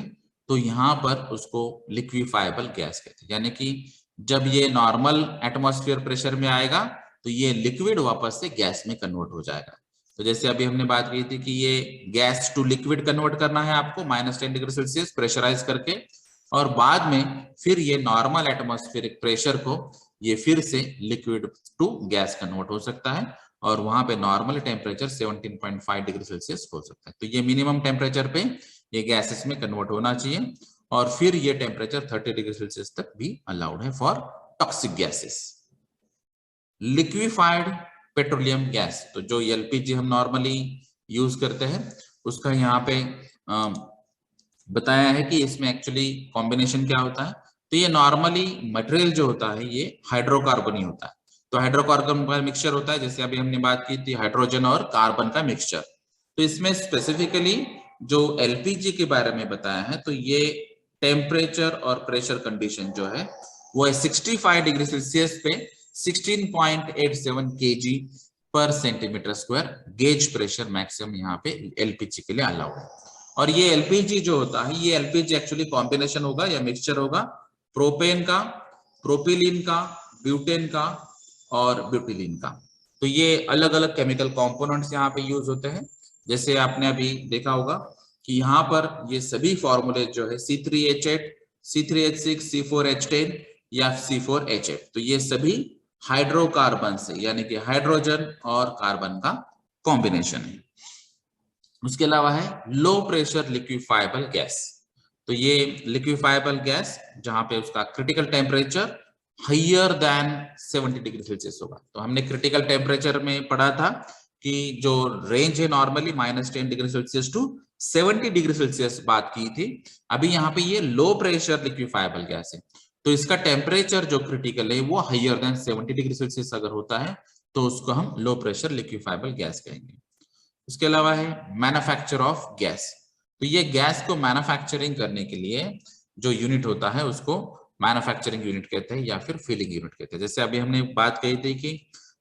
तो यहाँ पर उसको लिक्विफाइबल गैस कहते हैं। यानी कि जब ये नॉर्मल एटमॉस्फेयर प्रेशर में आएगा तो ये लिक्विड वापस से गैस में कन्वर्ट हो जाएगा। तो जैसे अभी हमने बात की थी कि ये गैस टू लिक्विड कन्वर्ट करना है आपको -10 डिग्री सेल्सियस प्रेशराइज करके, और बाद में फिर ये नॉर्मल एटमॉस्फेरिक प्रेशर को ये फिर से लिक्विड टू गैस कन्वर्ट हो सकता है और वहां पे नॉर्मल टेम्परेचर 17.5 डिग्री सेल्सियस हो सकता है। तो ये मिनिमम टेम्परेचर पे ये गैसेस में कन्वर्ट होना चाहिए और फिर ये टेम्परेचर 30 डिग्री सेल्सियस तक भी अलाउड है for toxic gases. Liquefied petroleum gas, तो जो एलपीजी हम नॉर्मली यूज करते हैं उसका यहाँ पे बताया है कि इसमें एक्चुअली कॉम्बिनेशन क्या होता है। तो ये नॉर्मली मटेरियल जो होता है ये हाइड्रोकार्बन ही होता है। तो हाइड्रोकार्बन का मिक्सचर होता है, जैसे अभी हमने बात की थी हाइड्रोजन और कार्बन का मिक्सचर। तो इसमें स्पेसिफिकली जो एलपीजी के बारे में बताया है, तो ये टेम्परेचर और प्रेशर कंडीशन जो है वो है 65 डिग्री सेल्सियस पे 16.87 kg पर centimetre square gauge pressure maximum यहाँ पे एलपीजी के लिए अलाउड है। और ये एलपीजी जो होता है ये एलपीजी एक्चुअली कॉम्बिनेशन होगा या मिक्सचर होगा प्रोपेन का, प्रोपिलीन का, ब्यूटेन का और ब्यूटिलीन का। तो ये अलग अलग केमिकल कंपोनेंट्स यहाँ पे यूज होते हैं। जैसे आपने अभी देखा होगा कि यहाँ पर ये सभी फॉर्मूले जो है C3H8, C3H6, C4H10 या C4H8, तो ये सभी हाइड्रोकार्बन से यानी कि हाइड्रोजन और कार्बन का कॉम्बिनेशन है। उसके अलावा है लो प्रेशर लिक्विफाइबल गैस। तो ये लिक्विफाइबल गैस जहां पे उसका critical temperature higher than 70 degree Celsius होगा। तो हमने क्रिटिकल टेम्परेचर में पढ़ा था कि जो रेंज है normally -10 degree Celsius to 70 degree Celsius बात की थी। अभी यहाँ पे ये लो प्रेशर लिक्विफाइबल गैस है, तो इसका टेम्परेचर जो क्रिटिकल है वो हाइयर देन 70 डिग्री सेल्सियस अगर होता है तो उसको हम लो प्रेशर लिक्विफाइबल गैस कहेंगे। उसके अलावा है मैन्युफैक्चर ऑफ गैस। तो ये गैस को मैन्युफैक्चरिंग करने के लिए जो यूनिट होता है उसको मैन्युफैक्चरिंग यूनिट कहते हैं या फिर फिलिंग यूनिट कहते हैं। जैसे अभी हमने बात कही थी कि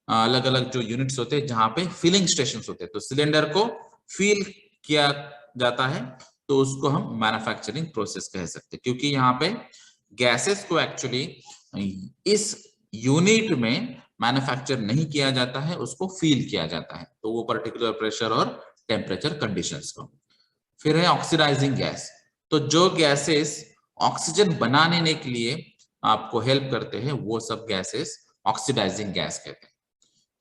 अलग अलग जो यूनिट्स होते हैं जहां पे फिलिंग स्टेशन होते हैं, तो सिलेंडर को फिल किया जाता है तो उसको हम मैन्युफैक्चरिंग प्रोसेस कह सकते हैं, क्योंकि यहाँ पे गैसेस को एक्चुअली इस यूनिट में मैन्युफैक्चर नहीं किया जाता है, उसको फील किया जाता है, तो वो पर्टिकुलर प्रेशर और टेम्परेचर कंडीशंस को। फिर है ऑक्सीडाइजिंग गैस। तो जो गैसेस ऑक्सीजन बनाने के लिए आपको हेल्प करते हैं वो सब गैसेस ऑक्सीडाइजिंग गैस कहते हैं।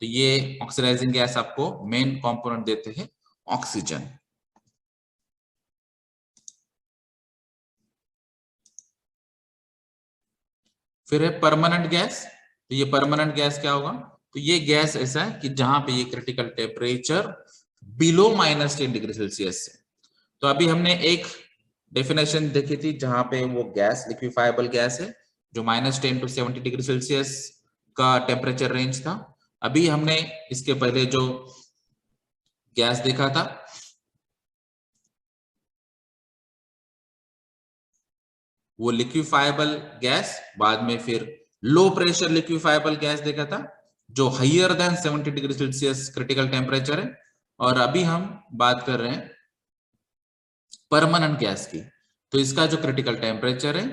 तो ये ऑक्सीडाइजिंग गैस आपको मेन कंपोनेंट देते हैं ऑक्सीजन। फिर है परमानेंट गैस। तो ये परमानेंट गैस क्या होगा? तो ये गैस ऐसा है कि जहां पे ये critical temperature below -10 degree Celsius है। तो अभी हमने एक डेफिनेशन देखी थी जहां पे वो गैस लिक्विफाइबल गैस है जो -10 टू 70 डिग्री सेल्सियस का टेम्परेचर रेंज था। अभी हमने इसके पहले जो गैस देखा था वो लिक्विफाइबल गैस, बाद में फिर लो प्रेशर लिक्विफाइबल गैस देखा था जो higher than 70 degree Celsius critical temperature है। और अभी हम बात कर रहे हैं परमानेंट गैस की। तो इसका जो क्रिटिकल टेम्परेचर है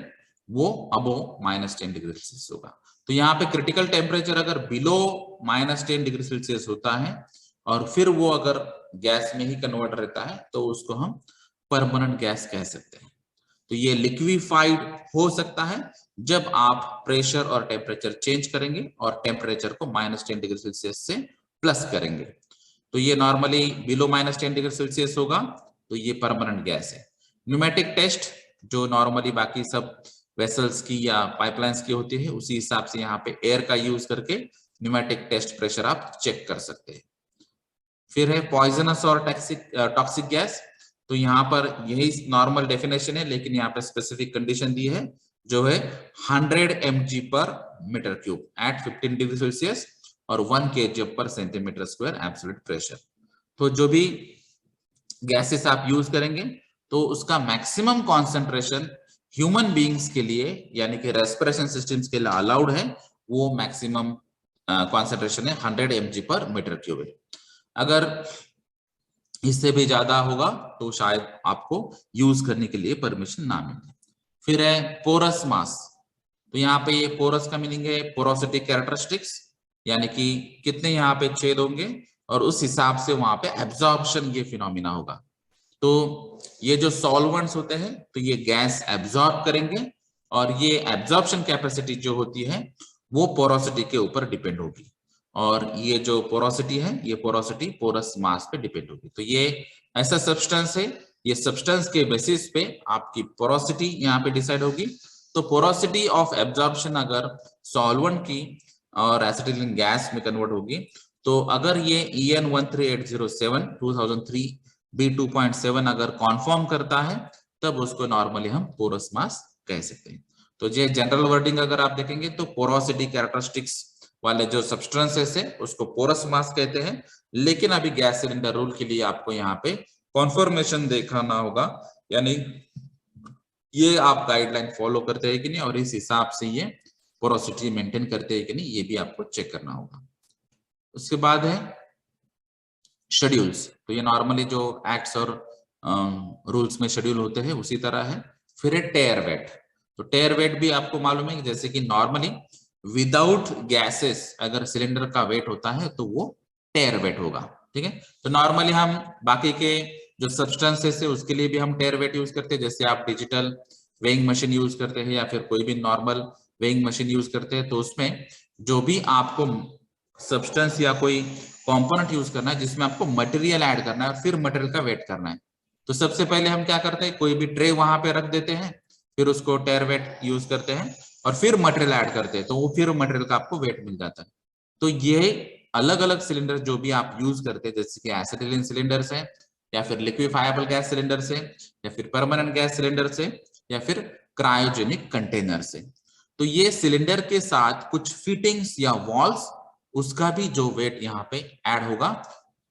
वो अबो -10 डिग्री सेल्सियस होगा। तो यहाँ पे क्रिटिकल टेम्परेचर अगर बिलो -10 डिग्री सेल्सियस होता है और फिर वो अगर गैस में ही कन्वर्ट रहता है तो उसको हम परमानेंट गैस कह सकते हैं। तो ये लिक्विफाइड हो सकता है जब आप प्रेशर और टेम्परेचर चेंज करेंगे और टेम्परेचर को -10 डिग्री सेल्सियस से प्लस करेंगे। तो ये नॉर्मली बिलो -10 डिग्री सेल्सियस होगा तो ये परमानेंट गैस है। न्यूमेटिक टेस्ट जो नॉर्मली बाकी सब वेसल्स की या पाइपलाइंस की होती है उसी हिसाब से यहाँ पे एयर का यूज करके न्यूमेटिक टेस्ट प्रेशर आप चेक कर सकते हैं। फिर है पॉइजनस और टॉक्सिक गैस। तो यहाँ पर यही नॉर्मल डेफिनेशन है लेकिन यहाँ पे स्पेसिफिक कंडीशन दी है जो है 100 mg पर metre cube at 15 degree Celsius और 1 kg पर सेंटीमीटर स्क्वायर एब्सोल्यूट प्रेशर। तो जो भी गैसेस आप यूज करेंगे तो उसका मैक्सिमम कॉन्सेंट्रेशन ह्यूमन बीइंग्स के लिए यानी कि रेस्पिरेशन सिस्टम्स के लिए अलाउड है, वो मैक्सिमम कॉन्सेंट्रेशन है 100 mg पर मीटर क्यूब है। अगर इससे भी ज्यादा होगा तो शायद आपको यूज करने के लिए परमिशन ना मिले। फिर है पोरस मास। तो यहाँ पे ये पोरस का मीनिंग है पोरोसिटी कैरेक्टरिस्टिक्स, यानी कि कितने यहाँ पे छेद होंगे और उस हिसाब से वहां पे एब्जॉर्प्शन ये फिनोमिना होगा। तो ये जो सॉल्वेंट्स होते हैं तो ये गैस एब्जॉर्ब करेंगे और ये एब्जॉर्प्शन कैपेसिटी जो होती है वो पोरोसिटी के ऊपर डिपेंड होगी और ये जो पोरोसिटी है ये पोरोसिटी पोरस मास पे डिपेंड होगी। तो ये ऐसा सब्सटेंस है, ये सब्सटेंस के बेसिस पे आपकी पोरोसिटी यहाँ पे डिसाइड होगी। तो पोरोसिटी ऑफ एब्जॉर्प्शन अगर सॉल्वेंट की और एसिटिलीन गैस में कन्वर्ट होगी तो अगर ये EN 13807 2003 B2.7 अगर कॉन्फर्म करता है तब उसको नॉर्मली हम पोरस मास कह सकते हैं। तो ये जनरल वर्डिंग अगर आप देखेंगे तो पोरोसिटी कैरेक्टरिस्टिक्स वाले जो सब्सटेंसेस है उसको पोरस मास कहते हैं। लेकिन अभी गैस सिलेंडर रूल के लिए आपको यहाँ पे कॉन्फर्मेशन देखना होगा, यानी ये आप गाइडलाइन फॉलो करते हैं कि नहीं और इस हिसाब से ये पोरोसिटी मेंटेन करते हैं कि नहीं ये भी आपको चेक करना होगा। उसके बाद है शेड्यूल्स। तो ये नॉर्मली जो एक्ट्स और रूल्स में शेड्यूल होते हैं उसी तरह है। फिर है टेयर वेट। तो टेयर वेट भी आपको मालूम है कि जैसे कि नॉर्मली विदाउट गैसेस अगर सिलेंडर का वेट होता है तो वो टेयर वेट होगा, ठीक है। तो नॉर्मली हम बाकी के जो सब्सटेंसेस है उसके लिए भी हम टेयर वेट यूज करते हैं, जैसे आप डिजिटल वेइंग मशीन यूज करते हैं या फिर कोई भी नॉर्मल वेइंग मशीन यूज करते हैं तो उसमें जो भी आपको सब्सटेंस या कोई कंपोनेंट यूज करना है जिसमें आपको मटेरियल ऐड करना है और फिर मटेरियल का वेट करना है। तो सबसे पहले हम क्या करते हैं, कोई भी ट्रे वहां पे रख देते हैं, फिर उसको टेयर वेट यूज करते हैं और फिर मटेरियल ऐड करते हैं, तो वो फिर मटेरियल का आपको वेट मिल जाता है। तो ये अलग अलग सिलेंडर जो भी आप यूज करते हैं, जैसे कि एसिटिलीन सिलेंडर्स है, या फिर लिक्विफाइबल गैस सिलेंडर से, या फिर परमानेंट गैस सिलेंडर से, या फिर क्रायोजेनिक कंटेनर से। तो ये सिलेंडर के साथ कुछ फिटिंग्स या वॉल्स, उसका भी जो वेट यहाँ पे ऐड होगा,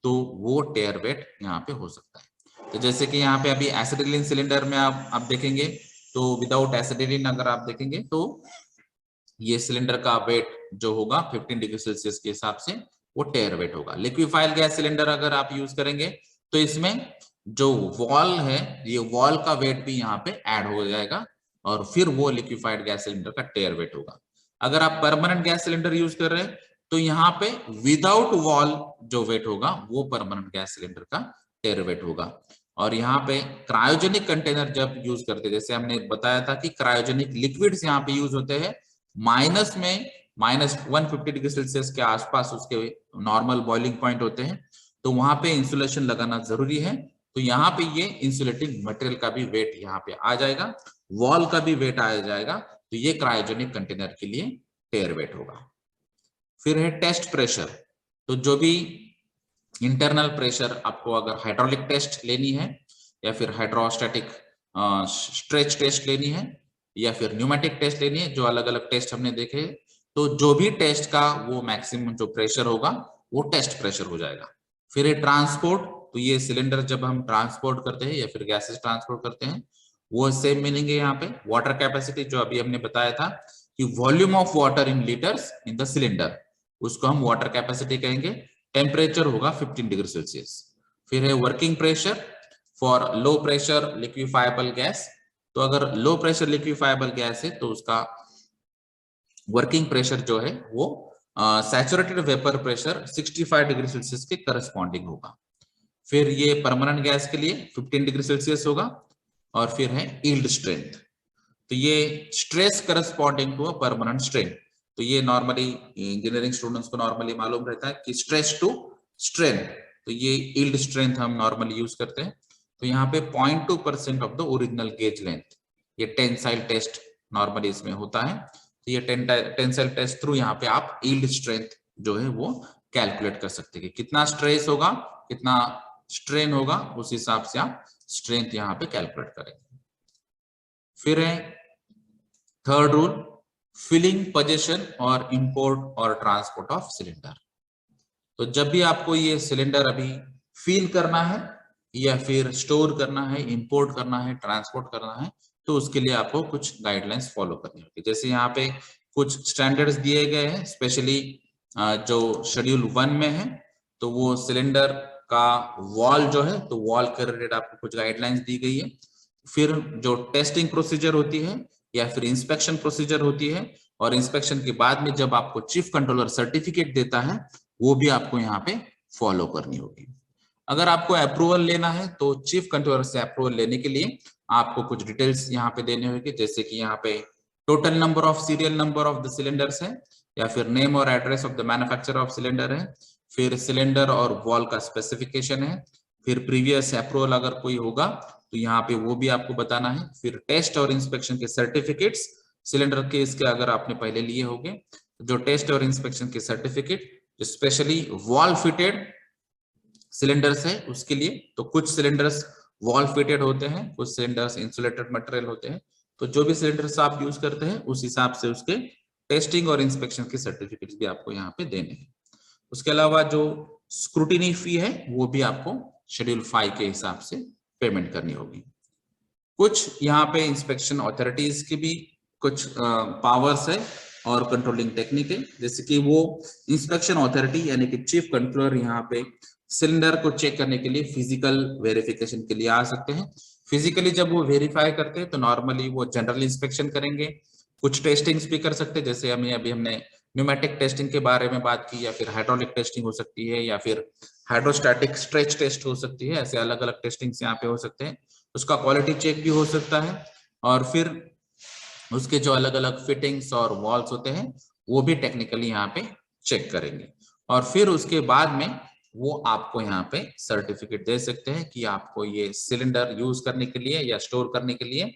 तो वो टेयर वेट यहाँ पे हो सकता है। तो जैसे कि यहाँ पे अभी एसिटिलीन सिलेंडर में आप देखेंगे, तो विदाउट एसिटिलीन अगर आप देखेंगे तो ये सिलेंडर का वेट जो होगा 15 डिग्री सेल्सियस के हिसाब से वो टेयर वेट होगा। लिक्विफाइड गैस सिलेंडर अगर आप यूज करेंगे तो इसमें जो वॉल है, ये वॉल का वेट भी यहाँ पे ऐड हो जाएगा और फिर वो लिक्विफाइड गैस सिलेंडर का टेयर वेट होगा। अगर आप परमानेंट गैस सिलेंडर यूज कर रहे हैं तो यहाँ पे विदाउट वॉल जो वेट होगा वो परमानेंट गैस सिलेंडर का टेयर वेट होगा। और यहाँ पे क्रायोजेनिक कंटेनर जब यूज करते हैं, जैसे हमने बताया था कि क्रायोजेनिक लिक्विड्स यहाँ पे यूज होते हैं माइनस में, -150 डिग्री सेल्सियस के आसपास उसके नॉर्मल बॉइलिंग पॉइंट होते हैं, तो वहां पे इंसुलेशन लगाना जरूरी है। तो यहाँ पे ये इंसुलेटिंग मटेरियल का भी वेट यहाँ पे आ जाएगा, वॉल का भी वेट आ जाएगा, तो ये क्रायोजेनिक कंटेनर के लिए टेयर वेट होगा। फिर है टेस्ट प्रेशर। तो जो भी इंटरनल प्रेशर आपको अगर हाइड्रोलिक टेस्ट लेनी है, या फिर हाइड्रोस्टैटिक स्ट्रेच टेस्ट लेनी है, या फिर न्यूमेटिक टेस्ट लेनी है, जो अलग अलग टेस्ट हमने देखे, तो जो भी टेस्ट का वो मैक्सिमम जो प्रेशर होगा वो टेस्ट प्रेशर हो जाएगा। फिर है ट्रांसपोर्ट। तो ये सिलेंडर जब हम ट्रांसपोर्ट करते हैं या फिर गैसेस ट्रांसपोर्ट करते हैं, वो सेम मीनिंग है यहाँ पे। वाटर कैपेसिटी जो अभी हमने बताया था कि volume of water in litres in the cylinder, उसको हम वाटर कैपेसिटी कहेंगे। टेम्परेचर होगा 15 डिग्री सेल्सियस। फिर है working pressure for low pressure liquefiable gas. तो अगर लो प्रेशर लिक्विफाइबल गैस है तो उसका वर्किंग प्रेशर जो है वो saturated vapour pressure 65 degree Celsius के करस्पॉन्डिंग होगा। फिर ये परमानेंट गैस के लिए 15 डिग्री सेल्सियस होगा। और फिर है यील्ड स्ट्रेंथ। तो ये stress corresponding to a permanent strain. तो ये नॉर्मली इंजीनियरिंग स्टूडेंट्स को नॉर्मली मालूम रहता है कि स्ट्रेस टू स्ट्रेन, तो ये यील्ड स्ट्रेंथ हम नॉर्मली यूज करते हैं। तो यहाँ पे 0.2% of the original gauge length, ये टेंसाइल टेस्ट नॉर्मली इसमें होता है। तो ये टेंसाइल टेस्ट थ्रू यहाँ पे आप यील्ड स्ट्रेंथ जो है वो कैलकुलेट कर सकते हैं कि कितना स्ट्रेस होगा, कितना स्ट्रेन होगा, उस हिसाब से आप स्ट्रेंथ यहाँ पे कैलकुलेट करेंगे। फिर है थर्ड रूल, फिलिंग पोजीशन और इंपोर्ट और ट्रांसपोर्ट ऑफ सिलेंडर। तो जब भी आपको ये सिलेंडर अभी फिल करना है या फिर स्टोर करना है, इंपोर्ट करना है, ट्रांसपोर्ट करना है, तो उसके लिए आपको कुछ गाइडलाइंस फॉलो करनी होगी। जैसे यहाँ पे कुछ स्टैंडर्ड्स दिए गए हैं, स्पेशली जो शेड्यूल 1 में है, तो वो सिलेंडर का वॉल जो है, तो वॉल के रिलेटेड आपको कुछ गाइडलाइंस दी गई है। फिर जो टेस्टिंग प्रोसीजर होती है या फिर इंस्पेक्शन प्रोसीजर होती है, और इंस्पेक्शन के बाद में जब आपको चीफ कंट्रोलर सर्टिफिकेट देता है, वो भी आपको यहाँ पे फॉलो करनी होगी। अगर आपको अप्रूवल लेना है तो चीफ कंट्रोलर से अप्रूवल लेने के लिए आपको कुछ डिटेल्स यहाँ पे देने होंगे, जैसे कि यहाँ पे total number of serial number of the cylinders है, या फिर नेम और address of the manufacturer of cylinder है, फिर सिलेंडर और वॉल का स्पेसिफिकेशन है, फिर प्रीवियस अप्रूवल अगर कोई होगा तो यहाँ पे वो भी आपको बताना है, फिर टेस्ट और इंस्पेक्शन के सर्टिफिकेट्स सिलेंडर के इसके अगर आपने पहले लिए होंगे, जो टेस्ट और इंस्पेक्शन के certificate specially wall fitted cylinders है उसके लिए, तो कुछ सिलेंडर्स वॉल फिटेड होते हैं, कुछ सिलेंडर्स इंसुलेटेड मटेरियल होते हैं, तो जो भी सिलेंडर्स आप यूज करते हैं उस हिसाब से उसके टेस्टिंग और इंस्पेक्शन के सर्टिफिकेट्स भी आपको यहाँ पे देने हैं। उसके अलावा जो स्क्रूटिनी फी है वो भी आपको शेड्यूल 5 के हिसाब से पेमेंट करनी होगी। कुछ यहाँ पे इंस्पेक्शन अथॉरिटीज की भी कुछ पावर्स है और कंट्रोलिंग टेक्निक है, जैसे कि वो इंस्पेक्शन अथॉरिटी यानी कि चीफ कंट्रोलर यहाँ पे सिलेंडर को चेक करने के लिए फिजिकल वेरिफिकेशन के लिए आ सकते हैं। फिजिकली जब वो वेरीफाई करते हैं तो नॉर्मली वो जनरल इंस्पेक्शन करेंगे, कुछ टेस्टिंग्स भी कर सकते हैं, जैसे हमने न्यूमेटिक टेस्टिंग के बारे में बात की, या फिर हाइड्रोलिक टेस्टिंग हो सकती है, या फिर हाइड्रोस्टैटिक स्ट्रेच टेस्ट हो सकती है, ऐसे अलग अलग टेस्टिंग्स यहाँ पे हो सकते हैं। उसका क्वालिटी चेक भी हो सकता है, और फिर उसके जो अलग अलग फिटिंग्स और वॉल्स होते हैं वो भी टेक्निकली यहाँ पे चेक करेंगे। और फिर उसके बाद में वो आपको यहाँ पे सर्टिफिकेट दे सकते हैं कि आपको ये सिलेंडर यूज करने के लिए या स्टोर करने के लिए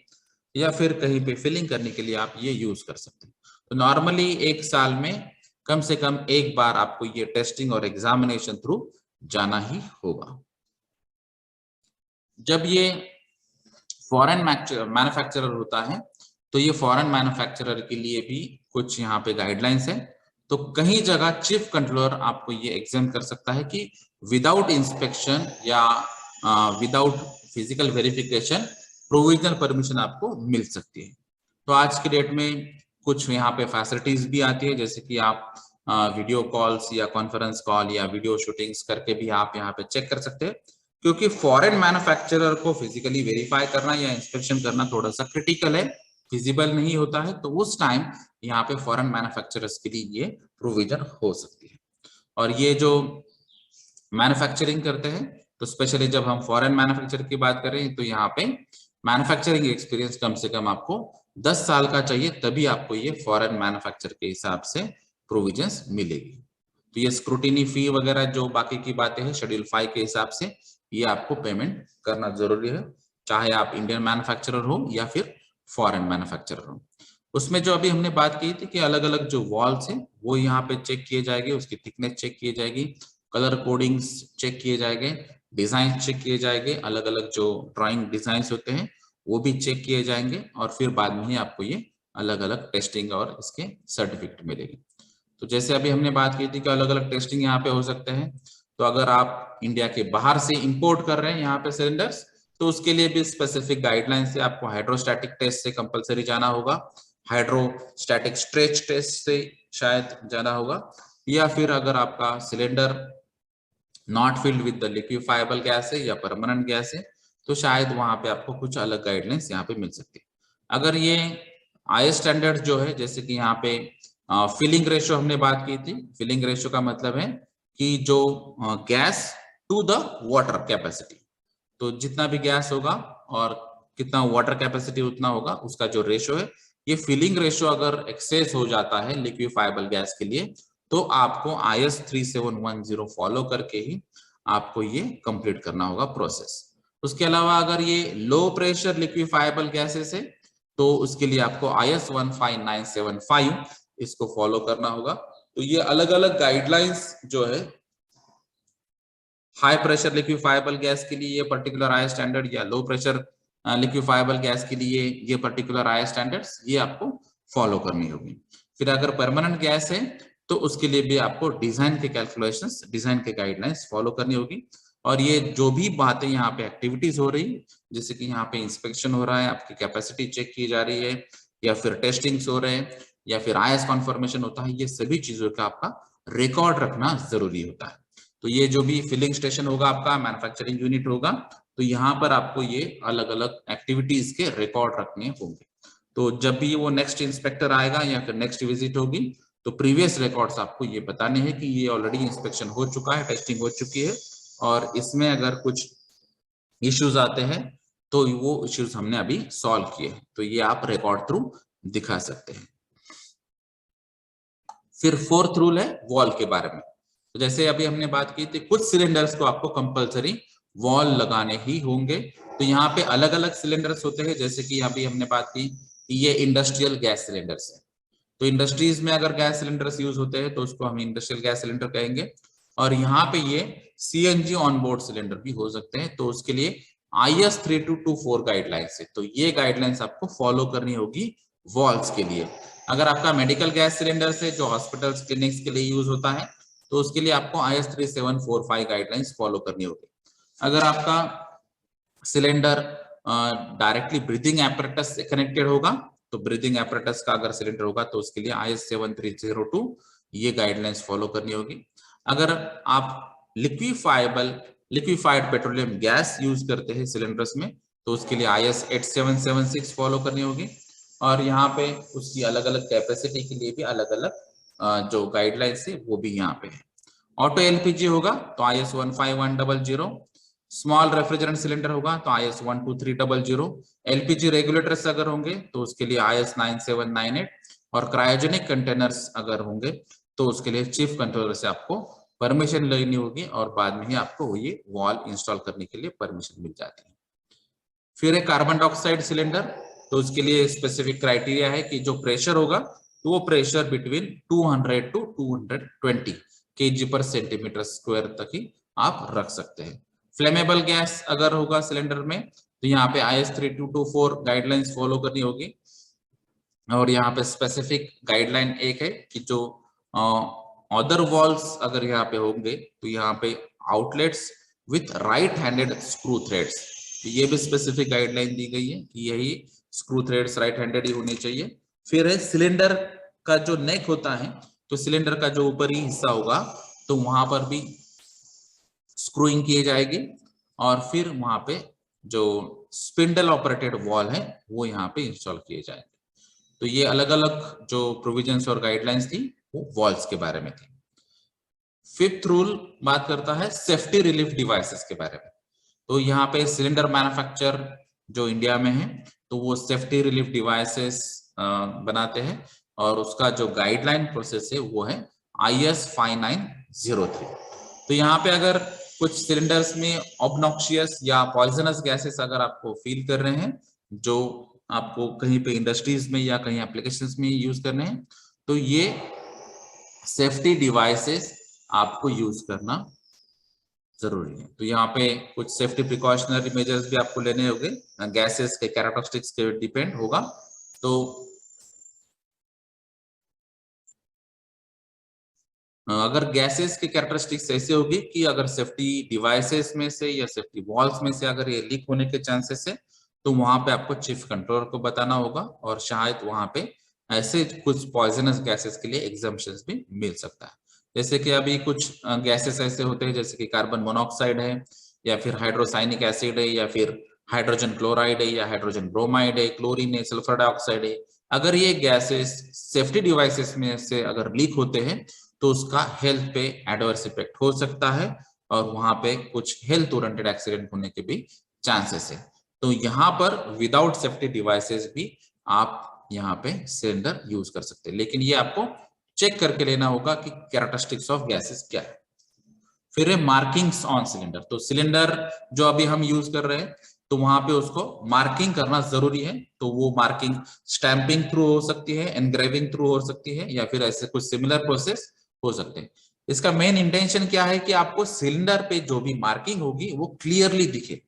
या फिर कहीं पे फिलिंग करने के लिए आप ये यूज कर सकते हैं। तो नॉर्मली एक साल में कम से कम एक बार आपको ये टेस्टिंग और एग्जामिनेशन थ्रू जाना ही होगा। जब ये फॉरेन मैन्युफैक्चरर होता है तो ये फॉरेन मैन्युफैक्चरर के लिए भी कुछ यहाँ पे गाइडलाइंस है। तो कहीं जगह चीफ कंट्रोलर आपको ये एग्जाम कर सकता है कि विदाउट इंस्पेक्शन या without physical verification provisional permission आपको मिल सकती है। तो आज की डेट में कुछ यहाँ पे फैसिलिटीज भी आती है, जैसे कि आप वीडियो कॉल्स या कॉन्फ्रेंस कॉल या वीडियो शूटिंग्स करके भी आप यहाँ पे चेक कर सकते हैं, क्योंकि फॉरेन मैन्युफैक्चरर को फिजिकली वेरीफाई करना या इंस्पेक्शन करना थोड़ा सा क्रिटिकल है, फिजिबल नहीं होता है। तो उस टाइम यहाँ पे फॉरेन मैन्युफैक्चरर्स के लिए ये प्रोविजन हो सकती है। और ये जो मैन्युफैक्चरिंग करते हैं, तो स्पेशली जब हम फॉरेन मैन्युफैक्चर की बात करें तो यहाँ पे मैन्युफैक्चरिंग एक्सपीरियंस कम से कम आपको 10 साल का चाहिए, तभी आपको ये फॉरेन मैन्युफैक्चर के हिसाब से प्रोविजंस मिलेगी। तो ये स्क्रूटिनी फी वगैरह जो बाकी की बातें हैं शेड्यूल 5 के हिसाब से ये आपको पेमेंट करना जरूरी है, चाहे आप इंडियन मैन्युफैक्चरर हो या फिर फॉरेन मैन्युफैक्चरर हो। उसमें जो अभी हमने बात की थी कि अलग अलग जो वॉल्स है वो यहाँ पे चेक किए जाएंगे, उसकी थिकनेस चेक की जाएगी, कलर कोडिंग्स चेक किए जाएंगे, डिजाइन चेक किए जाएंगे, अलग अलग जो ड्राइंग डिजाइन होते हैं वो भी चेक किए जाएंगे, और फिर बाद में ही आपको ये अलग अलग टेस्टिंग और इसके सर्टिफिकेट मिलेगी। तो जैसे अभी हमने बात की थी कि अलग अलग टेस्टिंग यहाँ पे हो सकते हैं। तो अगर आप इंडिया के बाहर से इंपोर्ट कर रहे हैं यहाँ पे सिलेंडर्स, तो उसके लिए भी स्पेसिफिक गाइडलाइन से आपको हाइड्रोस्टैटिक टेस्ट से कंपलसरी जाना होगा, हाइड्रोस्टैटिक स्ट्रेच टेस्ट से शायद जाना होगा, या फिर अगर आपका cylinder not filled with the liquefiable gas है या परमानेंट गैस है, तो शायद वहां पे आपको कुछ अलग गाइडलाइंस यहाँ पे मिल सकती है। अगर ये आई स्टैंडर्ड जो है, जैसे कि यहाँ पे फिलिंग रेशियो हमने बात की थी, फिलिंग रेशियो का मतलब है कि जो gas to the water capacity, तो जितना भी गैस होगा और कितना वाटर कैपेसिटी उतना होगा, उसका जो रेशियो है, ये फिलिंग रेशियो अगर एक्सेस हो जाता है लिक्विफाइबल गैस के लिए, तो आपको IS 3710 फॉलो करके ही आपको ये कंप्लीट करना होगा प्रोसेस। उसके अलावा अगर ये लो प्रेशर लिक्विफाइबल गैसेस है, तो उसके लिए आपको IS 15975 इसको फॉलो करना होगा। तो ये अलग अलग गाइडलाइंस जो है, हाई प्रेशर लिक्विफाइबल गैस के लिए ये पर्टिकुलर आई स्टैंडर्ड, या लो प्रेशर लिक्विफाइबल गैस के लिए ये पर्टिकुलर आई स्टैंडर्ड्स, ये आपको फॉलो करनी होगी। फिर अगर परमानेंट गैस है तो उसके लिए भी आपको डिजाइन के कैलकुलेशंस, डिजाइन के गाइडलाइंस फॉलो करनी होगी। और ये जो भी बातें यहाँ पे एक्टिविटीज हो रही, जैसे कि यहाँ पे इंस्पेक्शन हो रहा है, आपकी कैपेसिटी चेक की जा रही है, या फिर टेस्टिंग्स हो रहे हैं, या फिर IS कॉन्फर्मेशन होता है, ये सभी चीजों का आपका रिकॉर्ड रखना जरूरी होता है। तो ये जो भी फिलिंग स्टेशन होगा, आपका मैन्युफैक्चरिंग यूनिट होगा, तो यहाँ पर आपको ये अलग अलग एक्टिविटीज के रिकॉर्ड रखने होंगे। तो जब भी वो नेक्स्ट इंस्पेक्टर आएगा या फिर नेक्स्ट विजिट होगी, तो प्रीवियस रिकॉर्ड्स आपको ये बताने हैं कि ये ऑलरेडी इंस्पेक्शन हो चुका है, टेस्टिंग हो चुकी है, और इसमें अगर कुछ इश्यूज आते हैं तो वो इश्यूज हमने अभी सॉल्व किए, तो ये आप रिकॉर्ड थ्रू दिखा सकते हैं। फिर फोर्थ रूल है वॉल के बारे में। तो जैसे अभी हमने बात की थी, कुछ सिलेंडर्स को आपको कंपलसरी वॉल लगाने ही होंगे। तो यहाँ पे अलग अलग सिलेंडर्स होते हैं, जैसे कि अभी हमने बात की कि ये इंडस्ट्रियल गैस सिलेंडर्स है। तो इंडस्ट्रीज में अगर गैस सिलेंडर्स यूज होते हैं तो उसको हम इंडस्ट्रियल गैस सिलेंडर कहेंगे। और यहाँ पे ये CNG ऑन बोर्ड सिलेंडर भी हो सकते हैं, तो उसके लिए IS 3224 गाइडलाइंस है। तो ये गाइडलाइंस आपको फॉलो करनी होगी वॉल्स के लिए। अगर आपका मेडिकल गैस सिलेंडर से जो हॉस्पिटल्स क्लिनिक्स के लिए यूज होता है, तो उसके लिए आपको IS 3745 गाइडलाइंस फॉलो करनी होगी। अगर आपका सिलेंडर डायरेक्टली ब्रीथिंग एपरेटस से कनेक्टेड होगा, तो ब्रीथिंग एपरेटस का अगर सिलेंडर होगा तो उसके लिए IS 7302 ये गाइडलाइंस फॉलो करनी होगी। अगर आप लिक्विफाइड पेट्रोलियम गैस यूज करते हैं सिलेंडर्स में, तो उसके लिए IS 8776 फॉलो करनी होगी। और यहाँ पे उसकी अलग अलग कैपेसिटी के लिए भी अलग अलग जो गाइडलाइंस है वो भी यहाँ पे है। ऑटो LPG होगा तो IS 15100, स्मॉल रेफ्रिजरेंट सिलेंडर होगा तो IS 12300, LPG रेगुलेटर्स अगर होंगे तो उसके लिए IS 9798, और क्रायोजेनिक कंटेनर्स अगर होंगे तो उसके लिए चीफ कंट्रोलर से आपको परमिशन लेनी होगी और बाद में ही आपको ये वाल्व इंस्टॉल करने के लिए परमिशन मिल जाती है। फिर है कार्बन डाइऑक्साइड सिलेंडर, तो उसके लिए स्पेसिफिक क्राइटेरिया है कि जो प्रेशर होगा तो वो प्रेशर बिटवीन 200 टू 220 केजी पर सेंटीमीटर स्क्वायर तक ही आप रख सकते हैं। फ्लेमेबल गैस अगर होगा सिलेंडर में तो यहाँ पे IS 3224 गाइडलाइंस फॉलो करनी होगी। और यहाँ पे स्पेसिफिक गाइडलाइन एक है कि जो अदर वॉल्स अगर यहाँ पे होंगे तो यहाँ पे outlets with right handed screw threads, तो ये भी स्पेसिफिक गाइडलाइन दी गई है कि यही स्क्रू थ्रेड्स राइट हैंडेड ही होने चाहिए। फिर है सिलेंडर का जो नेक होता है, तो सिलेंडर का जो ऊपरी हिस्सा होगा तो वहां पर भी स्क्रूइंग की जाएगी और फिर वहां पे जो स्पिंडल ऑपरेटेड वॉल है वो यहाँ पे इंस्टॉल किए जाएंगे। तो ये अलग अलग जो प्रोविजंस और गाइडलाइंस थी वो वॉल्स के बारे में थी। फिफ्थ रूल बात करता है सेफ्टी रिलीफ डिवाइसेस के बारे में। तो यहाँ पे सिलेंडर मैन्युफैक्चर जो इंडिया में है तो वो सेफ्टी रिलीफ डिवाइसेस बनाते हैं और उसका जो गाइडलाइन प्रोसेस है वो है IS 5903। तो यहाँ पे अगर कुछ सिलेंडर्स में ऑब्नॉक्शियस या पॉइजनस गैसेस अगर आपको फील कर रहे हैं जो आपको कहीं पे इंडस्ट्रीज में या कहीं एप्लीकेशंस में यूज करने हैं, तो ये सेफ्टी डिवाइसेस आपको यूज करना जरूरी है। तो यहाँ पे कुछ सेफ्टी प्रिकॉशनरी मेजर्स भी आपको लेने होंगे, गैसेस के कैरेक्टरिस्टिक्स के डिपेंड होगा। तो अगर गैसेस के कैरेक्टरिस्टिक्स ऐसे होगी कि अगर सेफ्टी डिवाइसेस में से या सेफ्टी वॉल्स में से अगर ये लीक होने के चांसेस है तो वहां पे आपको चीफ कंट्रोलर को बताना होगा और शायद वहां पे ऐसे कुछ पॉइजनस गैसेस के लिए एग्जम्पशंस भी मिल सकता है। जैसे कि अभी कुछ गैसेस ऐसे होते हैं जैसे कि कार्बन मोनोऑक्साइड है या फिर हाइड्रोसाइनिक एसिड है या फिर हाइड्रोजन क्लोराइड है या हाइड्रोजन ब्रोमाइड है, क्लोरीन है, सल्फर डाइऑक्साइड है। अगर ये गैसेस सेफ्टी डिवाइसेस में से अगर लीक होते हैं तो उसका हेल्थ पे एडवर्स इफेक्ट हो सकता है और वहां पे कुछ हेल्थ ओरिएंटेड एक्सीडेंट होने के भी चांसेस है। तो यहाँ पर विदाउट सेफ्टी डिवाइसेस भी आप यहाँ पे सिलेंडर यूज कर सकते हैं, लेकिन ये आपको चेक करके लेना होगा कि कैरेक्टरिस्टिक्स ऑफ गैसेस क्या है। फिर है मार्किंग्स ऑन सिलेंडर। तो सिलेंडर जो अभी हम यूज कर रहे हैं तो वहां पे उसको मार्किंग करना जरूरी है। तो वो मार्किंग स्टैंपिंग थ्रू हो सकती है, एनग्रेविंग थ्रू हो सकती है या फिर ऐसे कुछ सिमिलर प्रोसेस हो सकते हैं। इसका मेन इंटेंशन क्या है कि आपको सिलेंडर पे जो भी मार्किंग होगी वो क्लियरली दिखे।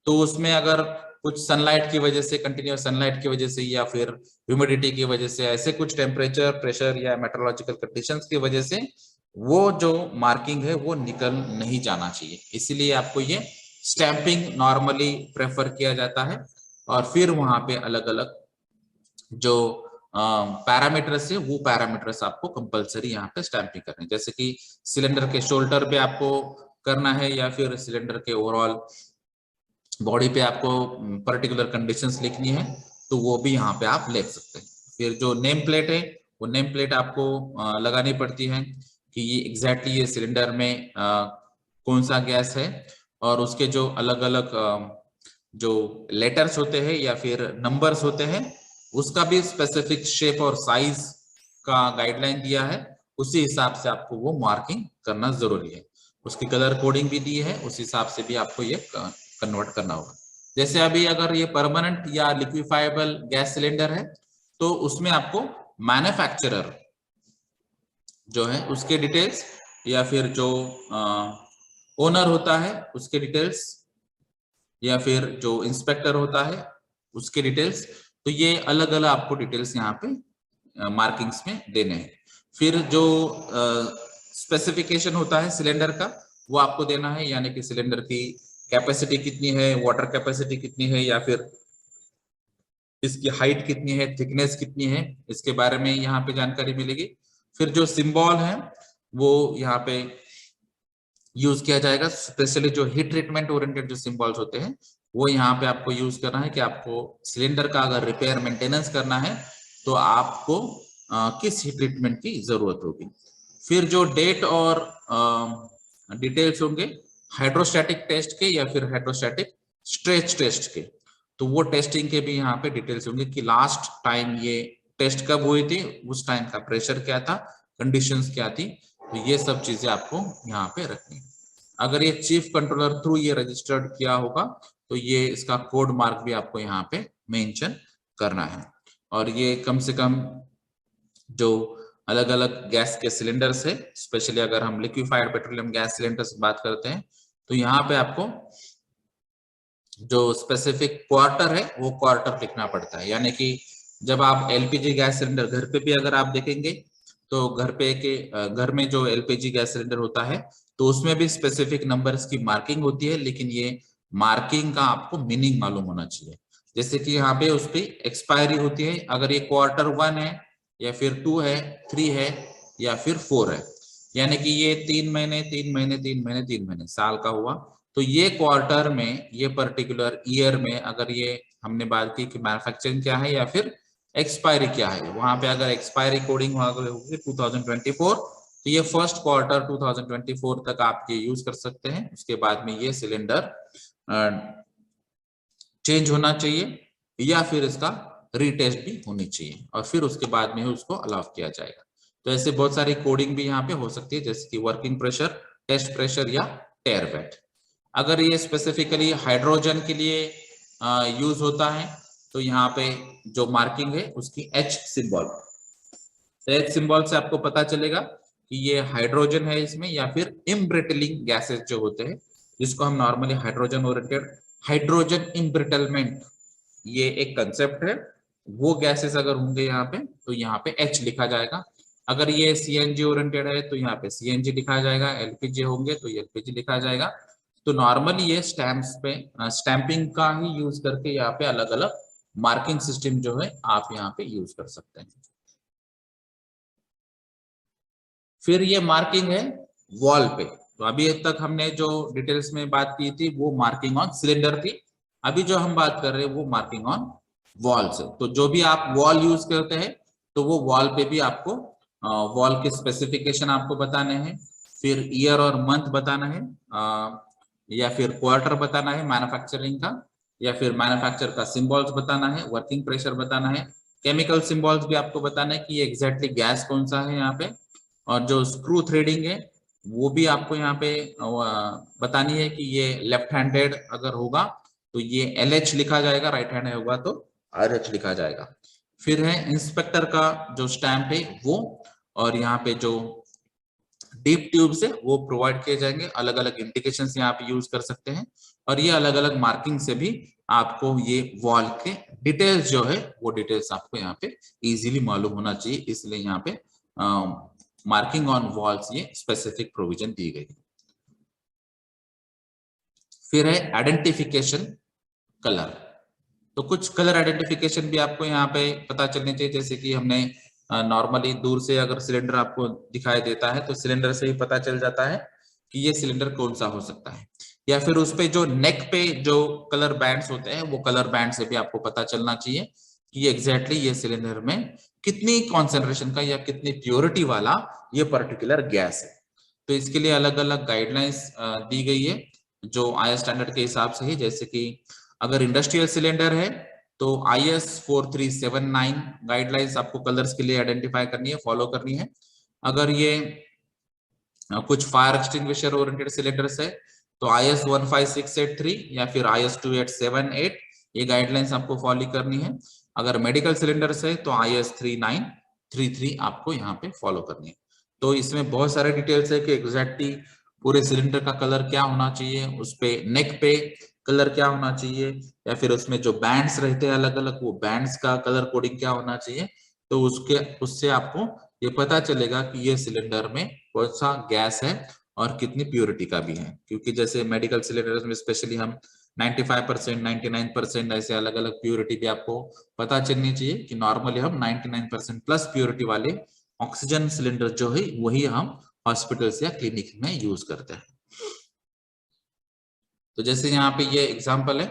तो उसमें अगर कुछ सनलाइट की वजह से, कंटिन्यूअस सनलाइट की वजह से या फिर ह्यूमिडिटी की वजह से, ऐसे कुछ टेम्परेचर, प्रेशर या मेट्रोलॉजिकल कंडीशंस की वजह से वो जो मार्किंग है वो निकल नहीं जाना चाहिए। इसीलिए आपको ये स्टैंपिंग नॉर्मली प्रेफर किया जाता है और फिर वहां पे अलग अलग जो पैरामीटर्स है वो पैरामीटर्स आपको कंपलसरी यहाँ पे स्टैंपिंग करने, जैसे कि सिलेंडर के शोल्डर पे आपको करना है या फिर सिलेंडर के ओवरऑल बॉडी पे आपको पर्टिकुलर कंडीशंस लिखनी है तो वो भी यहाँ पे आप लिख सकते हैं। फिर जो नेम प्लेट है वो नेम प्लेट आपको लगानी पड़ती है कि ये एग्जैक्टली ये सिलेंडर में कौन सा गैस है और उसके जो अलग अलग जो लेटर्स होते हैं या फिर नंबर्स होते हैं उसका भी स्पेसिफिक शेप और साइज का गाइडलाइन दिया है, उसी हिसाब से आपको वो मार्किंग करना जरूरी है। उसकी कलर कोडिंग भी दी है, उस हिसाब से भी आपको ये कन्वर्ट करना होगा। जैसे अभी अगर ये परमानेंट या लिक्विफाइबल गैस सिलेंडर है तो उसमें आपको मैन्युफैक्चरर जो है उसके डिटेल्स या फिर जो ओनर होता है उसके डिटेल्स या फिर जो इंस्पेक्टर होता है उसके डिटेल्स, तो ये अलग अलग आपको डिटेल्स यहाँ पे मार्किंग्स में देने हैं। फिर जो स्पेसिफिकेशन होता है सिलेंडर का वो आपको देना है, यानी कि सिलेंडर की कैपेसिटी कितनी है, वाटर कैपेसिटी कितनी है या फिर इसकी हाइट कितनी है, थिकनेस कितनी है, इसके बारे में यहाँ पे जानकारी मिलेगी। फिर जो सिंबल है वो यहाँ पे यूज किया जाएगा, स्पेशली जो हीट ट्रीटमेंट ओरिएंटेड जो सिंबल्स होते हैं वो यहाँ पे आपको यूज करना है कि आपको सिलेंडर का अगर रिपेयर मेंटेनेंस करना है तो आपको किस हीट ट्रीटमेंट की जरूरत होगी। फिर जो डेट और डिटेल्स होंगे हाइड्रोस्टैटिक टेस्ट के या फिर हाइड्रोस्टैटिक स्ट्रेच टेस्ट के, तो वो टेस्टिंग के भी यहाँ पे डिटेल्स होंगे कि लास्ट टाइम ये टेस्ट कब हुई थी, उस टाइम का प्रेशर क्या था, कंडीशंस क्या थी, तो ये सब चीजें आपको यहाँ पे रखनी है। अगर ये चीफ कंट्रोलर थ्रू ये रजिस्टर्ड किया होगा तो ये इसका कोड मार्क भी आपको यहाँ पे मेंशन करना है। और ये कम से कम जो अलग अलग गैस के सिलेंडर्स है, स्पेशली अगर हम लिक्विफाइड पेट्रोलियम गैस सिलेंडर्स की बात करते हैं तो यहाँ पे आपको जो स्पेसिफिक क्वार्टर है वो क्वार्टर लिखना पड़ता है। यानी कि जब आप एलपीजी गैस सिलेंडर घर पे भी अगर आप देखेंगे तो घर में जो एलपीजी गैस सिलेंडर होता है तो उसमें भी स्पेसिफिक नंबर्स की मार्किंग होती है, लेकिन ये मार्किंग का आपको मीनिंग मालूम होना चाहिए। जैसे कि यहाँ पे उसकी एक्सपायरी होती है, अगर ये Q1 है या फिर 2 है, 3 है या फिर 4 है, यानी कि ये 3 महीने 3 महीने 3 महीने 3 महीने साल का हुआ, तो ये क्वार्टर में, ये पर्टिकुलर ईयर में अगर ये हमने बात की कि मैन्युफैक्चरिंग क्या है या फिर एक्सपायरी क्या है, वहां पे अगर एक्सपायरी कोडिंग होगी 2024 तो ये फर्स्ट क्वार्टर 2024 तक आप ये यूज कर सकते हैं। उसके बाद में ये सिलेंडर चेंज होना चाहिए या फिर इसका रीटेस्ट भी होनी चाहिए और फिर उसके बाद में उसको अलाउ किया जाएगा। तो ऐसे बहुत सारी कोडिंग भी यहाँ पे हो सकती है, जैसे कि वर्किंग प्रेशर, टेस्ट प्रेशर या टेयर वेट। अगर ये स्पेसिफिकली हाइड्रोजन के लिए यूज होता है तो यहाँ पे जो मार्किंग है उसकी H सिंबल, तो H सिंबल से आपको पता चलेगा कि ये हाइड्रोजन है इसमें या फिर इम्ब्रिटलिंग गैसेस जो होते हैं, जिसको हम normally hydrogen oriented, hydrogen embrittlement, ये एक कंसेप्ट है। वो गैसेस अगर होंगे यहाँ पे तो यहाँ पे H लिखा जाएगा। अगर ये CNG ओरिएंटेड है तो यहाँ पे CNG लिखा जाएगा, LPG होंगे तो LPG लिखा जाएगा। तो नॉर्मली ये स्टैम्प्स पे स्टैंपिंग का ही यूज करके यहाँ पे अलग अलग मार्किंग सिस्टम जो है आप यहाँ पे यूज कर सकते हैं। फिर ये मार्किंग है वॉल पे। तो अभी तक हमने जो डिटेल्स में बात की थी वो मार्किंग ऑन सिलेंडर थी, अभी जो हम बात कर रहे हैं वो मार्किंग ऑन वॉल से। तो जो भी आप वॉल यूज करते हैं तो वो वॉल पे भी आपको वॉल के स्पेसिफिकेशन आपको बताने हैं, फिर ईयर और मंथ बताना है, या फिर क्वार्टर बताना है मैन्युफैक्चरिंग का, या फिर मैन्युफैक्चर का सिंबल्स बताना है, वर्किंग प्रेशर बताना है, केमिकल सिंबल्स भी आपको बताना है कि एग्जैक्टली गैस कौन सा है यहाँ पे, और जो स्क्रू थ्रेडिंग है वो भी आपको यहाँ पे बतानी है कि ये लेफ्ट हैंडेड अगर होगा तो ये LH लिखा जाएगा, राइट हैंड होगा तो RH लिखा जाएगा। फिर है इंस्पेक्टर का जो स्टैंप है वो, और यहाँ पे जो डीप ट्यूब्स है वो प्रोवाइड किए जाएंगे, अलग अलग इंडिकेशंस यहाँ पे यूज कर सकते हैं। और ये अलग अलग मार्किंग से भी आपको ये वॉल के डिटेल्स जो है वो डिटेल्स आपको यहाँ पे इजीली मालूम होना चाहिए, इसलिए यहाँ पे मार्किंग ऑन वॉल्स ये स्पेसिफिक प्रोविजन दी गई। फिर है आइडेंटिफिकेशन कलर। तो कुछ कलर आइडेंटिफिकेशन भी आपको यहाँ पे पता चलने चाहिए, जैसे कि हमने नॉर्मली दूर से अगर सिलेंडर आपको दिखाई देता है तो सिलेंडर से ही पता चल जाता है कि ये सिलेंडर कौन सा हो सकता है, या फिर उस पे जो नेक पे जो कलर बैंड्स होते हैं वो कलर बैंड से भी आपको पता चलना चाहिए कि एग्जैक्टली ये सिलेंडर में कितनी कॉन्सेंट्रेशन का या कितनी प्योरिटी वाला ये पर्टिकुलर गैस है। तो इसके लिए अलग अलग गाइडलाइंस दी गई है जो IS स्टैंडर्ड के हिसाब से है। जैसे कि अगर इंडस्ट्रियल सिलेंडर है तो IS 4379 गाइडलाइंस आपको कलर्स के लिए आइडेंटिफाई करनी है, फॉलो करनी है। अगर ये कुछ फायर एक्सटिंग्विशर ओरिएंटेड सिलेंडर्स है तो IS 15683 या फिर IS 2878 ये गाइडलाइंस आपको फॉलो करनी है। अगर मेडिकल सिलेंडर्स है तो IS 3933 आपको यहाँ पे फॉलो करनी है। तो इसमें बहुत सारे डिटेल्स है कि एग्जैक्टली पूरे सिलेंडर का कलर क्या होना चाहिए, उस पे नेक पे कलर क्या होना चाहिए, या फिर उसमें जो बैंड्स रहते हैं अलग अलग वो बैंड्स का कलर कोडिंग क्या होना चाहिए। तो उससे आपको ये पता चलेगा कि ये सिलेंडर में कौन सा गैस है और कितनी प्योरिटी का भी है, क्योंकि जैसे मेडिकल सिलेंडर्स में स्पेशली हम 95%, 99% ऐसे अलग अलग प्योरिटी भी आपको पता चलनी चाहिए कि नॉर्मली हम 99% प्लस प्योरिटी वाले ऑक्सीजन सिलेंडर जो है वही हम हॉस्पिटल्स या क्लिनिक में यूज करते हैं। तो जैसे यहाँ पे ये एग्जांपल है,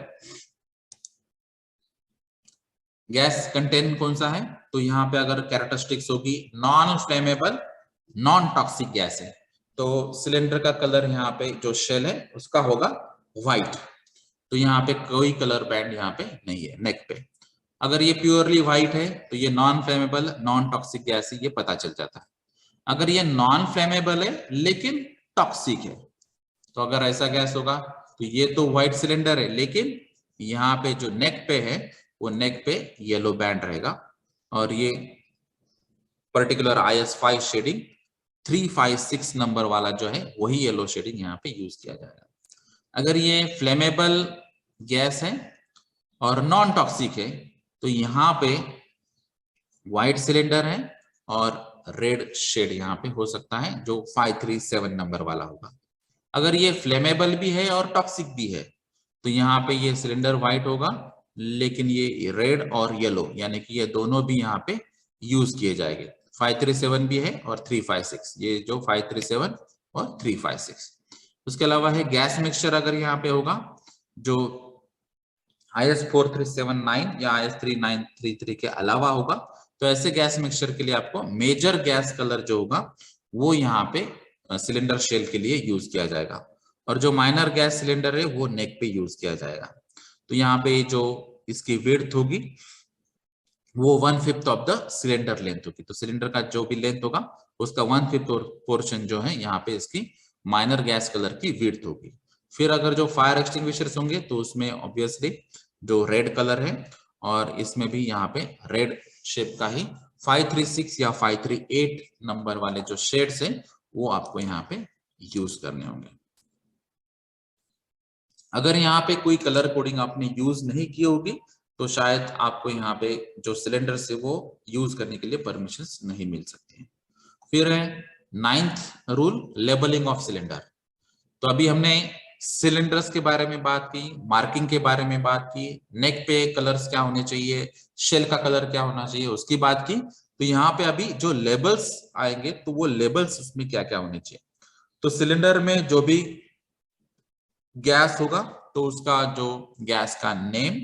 गैस कंटेंट कौन सा है, तो यहाँ पे अगर कैरेक्टरिस्टिक्स होगी non flammable non toxic gas है, तो सिलेंडर का कलर यहाँ पे जो शेल है उसका होगा व्हाइट। तो यहाँ पे कोई कलर बैंड यहाँ पे नहीं है नेक पे। अगर ये प्योरली व्हाइट है तो ये non flammable non toxic gas है, ये पता चल जाता है। अगर ये नॉन फ्लेमेबल है लेकिन टॉक्सिक है, तो अगर ऐसा गैस होगा तो ये तो व्हाइट सिलेंडर है, लेकिन यहाँ पे जो नेक पे है वो नेक पे येलो बैंड रहेगा, और ये पर्टिकुलर IS5 शेडिंग 356 नंबर वाला जो है वही येलो शेडिंग यहाँ पे यूज किया जाएगा। अगर ये फ्लेमेबल गैस है और नॉन टॉक्सिक है तो यहाँ पे व्हाइट सिलेंडर है और रेड शेड यहाँ पे हो सकता है जो 537 नंबर वाला होगा। अगर ये फ्लेमेबल भी है और टॉक्सिक भी है तो यहाँ पे ये सिलेंडर व्हाइट होगा, लेकिन ये रेड और येलो यानी कि ये दोनों भी यहाँ पे यूज किए जाएंगे। 537 भी है और 356, ये जो 537 और 356। उसके अलावा है गैस मिक्सचर, अगर यहाँ पे होगा जो IS4379 या IS3933 के अलावा होगा, तो ऐसे गैस मिक्सचर के लिए आपको मेजर गैस कलर जो होगा वो यहाँ पे सिलेंडर शेल के लिए यूज किया जाएगा, और जो माइनर गैस सिलेंडर है वो नेक पे यूज किया जाएगा। तो यहाँ पे जो इसकी विड्थ होगी वो 1/5 ऑफ द सिलेंडर लेंथ होगी। तो सिलेंडर का जो भी लेंथ होगा उसका 1/5 पोर्शन जो है यहाँ पे इसकी माइनर गैस कलर की विड्थ होगी। फिर अगर जो फायर एक्सटिंग्विशर्स होंगे तो उसमें ऑब्वियसली जो रेड कलर है, और इसमें भी यहाँ पे रेड शेप का ही 536 या 538 नंबर वाले जो शेड्स हैं वो आपको यहाँ पे यूज करने होंगे। अगर यहाँ पे कोई कलर कोडिंग आपने यूज नहीं की होगी तो शायद आपको यहाँ पे जो सिलेंडर से वो यूज करने के लिए परमिशंस नहीं मिल सकती हैं। फिर है 9th rule, labelling of cylinder. तो अभी हमने सिलेंडर्स के बारे में बात की, मार्किंग के बारे में बात की, नेक पे कलर्स क्या होने चाहिए, शेल का कलर क्या होना चाहिए उसकी बात की। तो यहाँ पे अभी जो लेबल्स आएंगे तो वो लेबल्स उसमें क्या क्या होने चाहिए। तो सिलेंडर में जो भी गैस होगा तो उसका जो गैस का नेम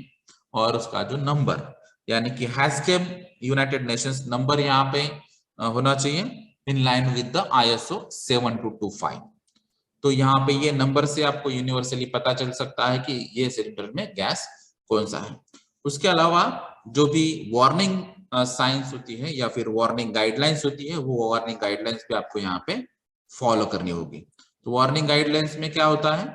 और उसका जो नंबर, यानी कि हैशटैग यूनाइटेड नेशंस नंबर यहाँ पे होना चाहिए in line with the ISO 7225। तो यहाँ पे ये नंबर से आपको यूनिवर्सली पता चल सकता है कि ये सिलेंडर में गैस कौन सा है। उसके अलावा जो भी वार्निंग साइंस होती है या फिर वार्निंग गाइडलाइंस होती है वो वार्निंग गाइडलाइंस भी आपको यहाँ पे फॉलो करनी होगी। तो वार्निंग गाइडलाइंस में क्या होता है,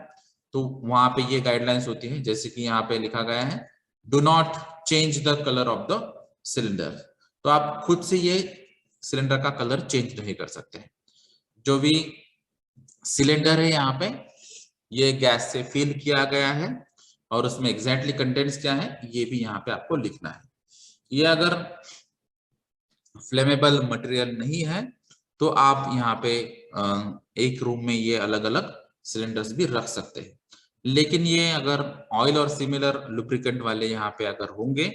तो वहां पे ये गाइडलाइंस होती है जैसे कि यहाँ पे लिखा गया है, do not change the colour of the cylinder. तो आप खुद से ये सिलेंडर का कलर चेंज नहीं कर सकते। जो भी सिलेंडर है यहाँ पे ये गैस से फिल किया गया है और उसमें एग्जैक्टली कंटेंट्स क्या है ये भी यहाँ पे आपको लिखना है। ये अगर फ्लेमेबल मटेरियल नहीं है तो आप यहाँ पे एक रूम में ये अलग अलग सिलेंडर्स भी रख सकते हैं, लेकिन ये अगर ऑयल और सिमिलर लुब्रिकेंट वाले यहाँ पे अगर होंगे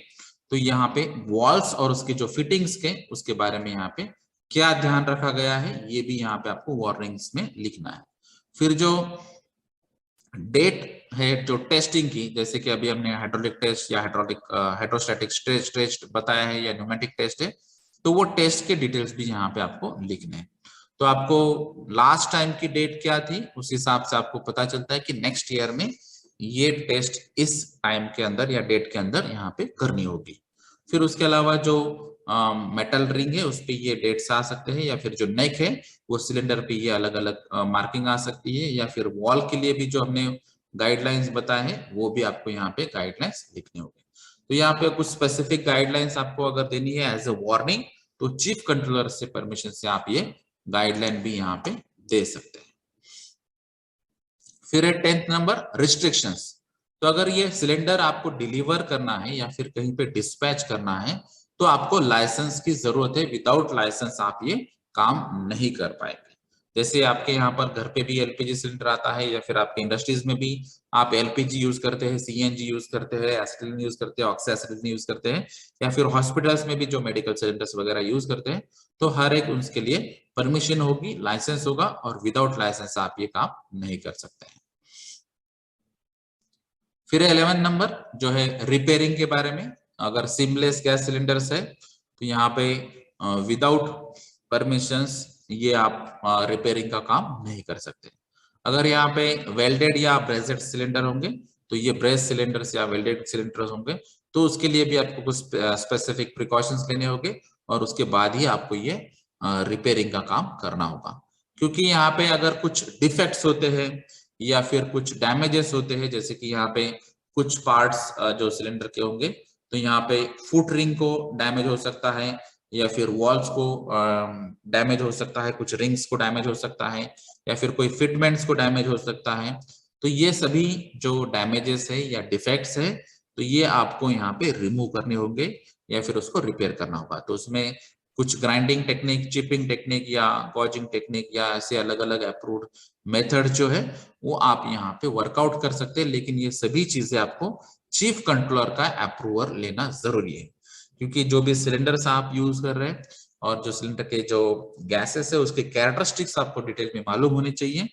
तो यहाँ पे वॉल्स और उसके जो फिटिंग्स के उसके बारे में यहाँ पे क्या ध्यान रखा गया है ये भी यहाँ पे आपको वार्निंग्स में लिखना है। फिर जो डेट है जो टेस्टिंग की, जैसे कि अभी हमने हाइड्रोलिक टेस्ट या हाइड्रोस्टैटिक टेस्ट बताया है या न्यूमेटिक टेस्ट है, तो वो टेस्ट के डिटेल्स भी यहाँ पे आपको लिखने हैं। तो आपको लास्ट टाइम की डेट क्या थी उस हिसाब से आपको पता चलता है कि नेक्स्ट ईयर में ये टेस्ट इस टाइम के अंदर या डेट के अंदर यहाँ पे करनी होगी। फिर उसके अलावा जो मेटल रिंग है उस पे ये डेट्स आ सकते हैं, या फिर जो नेक है वो सिलेंडर पे ये अलग अलग मार्किंग आ सकती है, या फिर वॉल के लिए भी जो हमने गाइडलाइंस बताए हैं वो भी आपको यहाँ पे गाइडलाइंस लिखने होंगे। तो यहाँ पे कुछ स्पेसिफिक गाइडलाइंस आपको अगर देनी है एज ए वार्निंग तो चीफ कंट्रोलर से परमिशन से आप ये गाइडलाइन भी यहाँ पे दे सकते हैं। फिर है 10th नंबर, रिस्ट्रिक्शंस। तो अगर ये सिलेंडर आपको डिलीवर करना है या फिर कहीं पे डिस्पैच करना है तो आपको लाइसेंस की जरूरत है। विदाउट लाइसेंस आप ये काम नहीं कर पाएंगे। जैसे आपके यहाँ पर घर पे भी एलपीजी सिलेंडर आता है या फिर आपके इंडस्ट्रीज में भी आप एलपीजी यूज करते हैं, सीएनजी यूज करते हैं, एसिटिलीन यूज करते हैं, ऑक्सी एसिटिलीन यूज करते हैं, या फिर हॉस्पिटल्स में भी जो मेडिकल सिलेंडर्स वगैरह यूज करते हैं, तो हर एक उसके लिए परमिशन होगी, लाइसेंस होगा, और विदाउट लाइसेंस आप ये काम नहीं कर सकते हैं। फिर 11 नंबर जो है रिपेयरिंग के बारे में। अगर सिमलेस गैस सिलेंडर्स है तो यहाँ पे विदाउट परमिशंस ये आप रिपेयरिंग का काम नहीं कर सकते। अगर यहाँ पे वेल्डेड या ब्रेजेड सिलेंडर होंगे तो ये ब्रेज सिलेंडर्स या वेल्डेड सिलेंडर्स होंगे तो उसके लिए भी आपको कुछ स्पेसिफिक प्रिकॉशंस लेने होंगे और उसके बाद ही आपको ये रिपेयरिंग का काम करना होगा, क्योंकि यहाँ पे अगर कुछ डिफेक्ट्स होते हैं या फिर कुछ डैमेजेस होते हैं, जैसे कि यहाँ पे कुछ पार्ट्स जो सिलेंडर के होंगे, तो यहाँ पे फुट रिंग को डैमेज हो सकता है या फिर वॉल्स को डैमेज हो सकता है, कुछ रिंग्स को डैमेज हो सकता है या फिर कोई फिटमेंट्स को डैमेज हो सकता है। तो ये सभी जो डैमेजेस है या डिफेक्ट्स है, तो ये आपको यहाँ पे रिमूव करने होंगे या फिर उसको रिपेयर करना होगा। तो उसमें कुछ ग्राइंडिंग टेक्निक, चिपिंग टेक्निक या गॉजिंग टेक्निक या ऐसे अलग अलग अप्रूव्ड मेथड जो है वो आप यहाँ पे वर्कआउट कर सकते हैं, लेकिन ये सभी चीजें आपको चीफ कंट्रोलर का अप्रूवल लेना जरूरी है, क्योंकि जो भी सिलेंडर्स आप यूज कर रहे हैं और जो सिलेंडर के जो गैसेस है उसके कैरेक्टरिस्टिक्स आपको डिटेल में मालूम होने चाहिए,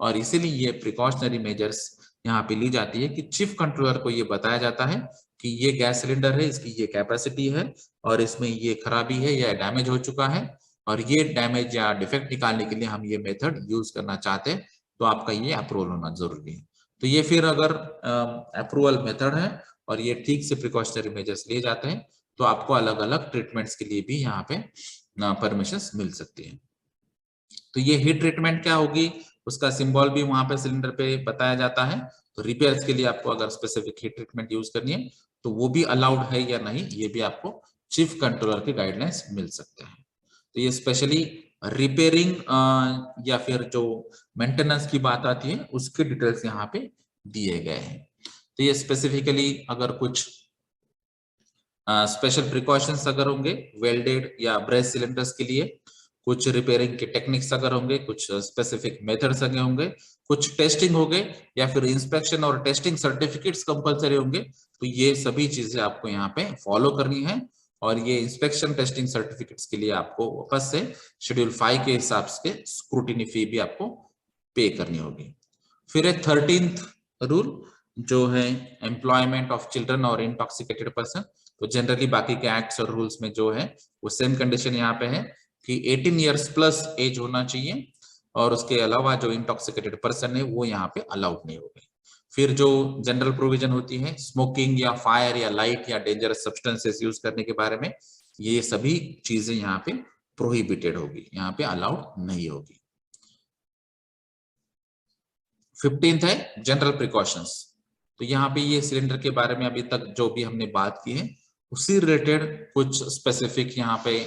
और इसीलिए ये प्रिकॉशनरी मेजर्स यहाँ पे ली जाती है कि चीफ कंट्रोलर को ये बताया जाता है कि ये गैस सिलेंडर है, इसकी ये कैपेसिटी है और इसमें ये खराबी है या डैमेज हो चुका है, और ये डैमेज या डिफेक्ट निकालने के लिए हम ये मेथड यूज करना चाहते हैं, तो आपका ये अप्रूवल होना जरूरी है। तो ये फिर अगर अप्रूवल मेथड है और ये ठीक से प्रिकॉशनरी मेजर्स लिए जाते हैं, तो आपको अलग अलग ट्रीटमेंट्स के लिए भी यहाँ पे परमिशंस मिल सकती है। तो ये हीट ट्रीटमेंट क्या होगी, उसका सिंबल भी वहां पे सिलेंडर पे बताया जाता है। तो रिपेयर्स के लिए आपको अगर स्पेसिफिक हीट ट्रीटमेंट यूज करनी है तो वो भी अलाउड है या नहीं, ये भी आपको चीफ कंट्रोलर के गाइडलाइंस मिल सकते हैं। तो ये स्पेशली रिपेयरिंग या फिर जो मेंटेनेंस की बात आती है उसके डिटेल्स यहाँ पे दिए गए हैं। तो ये स्पेसिफिकली अगर कुछ स्पेशल प्रिकॉशंस अगर होंगे वेल्डेड या ब्रेस सिलेंडर्स के लिए, कुछ रिपेयरिंग के टेक्निक्स अगर होंगे, कुछ स्पेसिफिक मेथड्स अगर होंगे, कुछ टेस्टिंग होंगे या फिर इंस्पेक्शन और टेस्टिंग सर्टिफिकेट्स कंपलसरी होंगे, तो ये सभी चीजें आपको यहाँ पे फॉलो करनी है। और ये इंस्पेक्शन टेस्टिंग सर्टिफिकेट्स के लिए आपको वापस से शेड्यूल 5 के हिसाब से स्क्रूटिनी फी भी आपको पे करनी होगी। फिर 13th रूल जो है एम्प्लॉयमेंट ऑफ चिल्ड्रन और इंटॉक्सिकेटेड पर्सन, तो जनरली बाकी के एक्ट्स और रूल्स में जो है वो सेम कंडीशन यहाँ पे है कि 18 इयर्स प्लस एज होना चाहिए, और उसके अलावा जो इंटॉक्सिकेटेड पर्सन है वो यहाँ पे अलाउड नहीं होंगे। फिर जो जनरल प्रोविजन होती है स्मोकिंग या फायर या लाइट या डेंजरस सब्सटेंसेस यूज करने के बारे में, ये सभी चीजें यहाँ पे प्रोहिबिटेड होगी, यहाँ पे अलाउड नहीं होगी। 15th है जनरल प्रिकॉशंस। तो यहाँ पे ये सिलेंडर के बारे में अभी तक जो भी हमने बात की है उसी रिलेटेड कुछ स्पेसिफिक यहाँ पे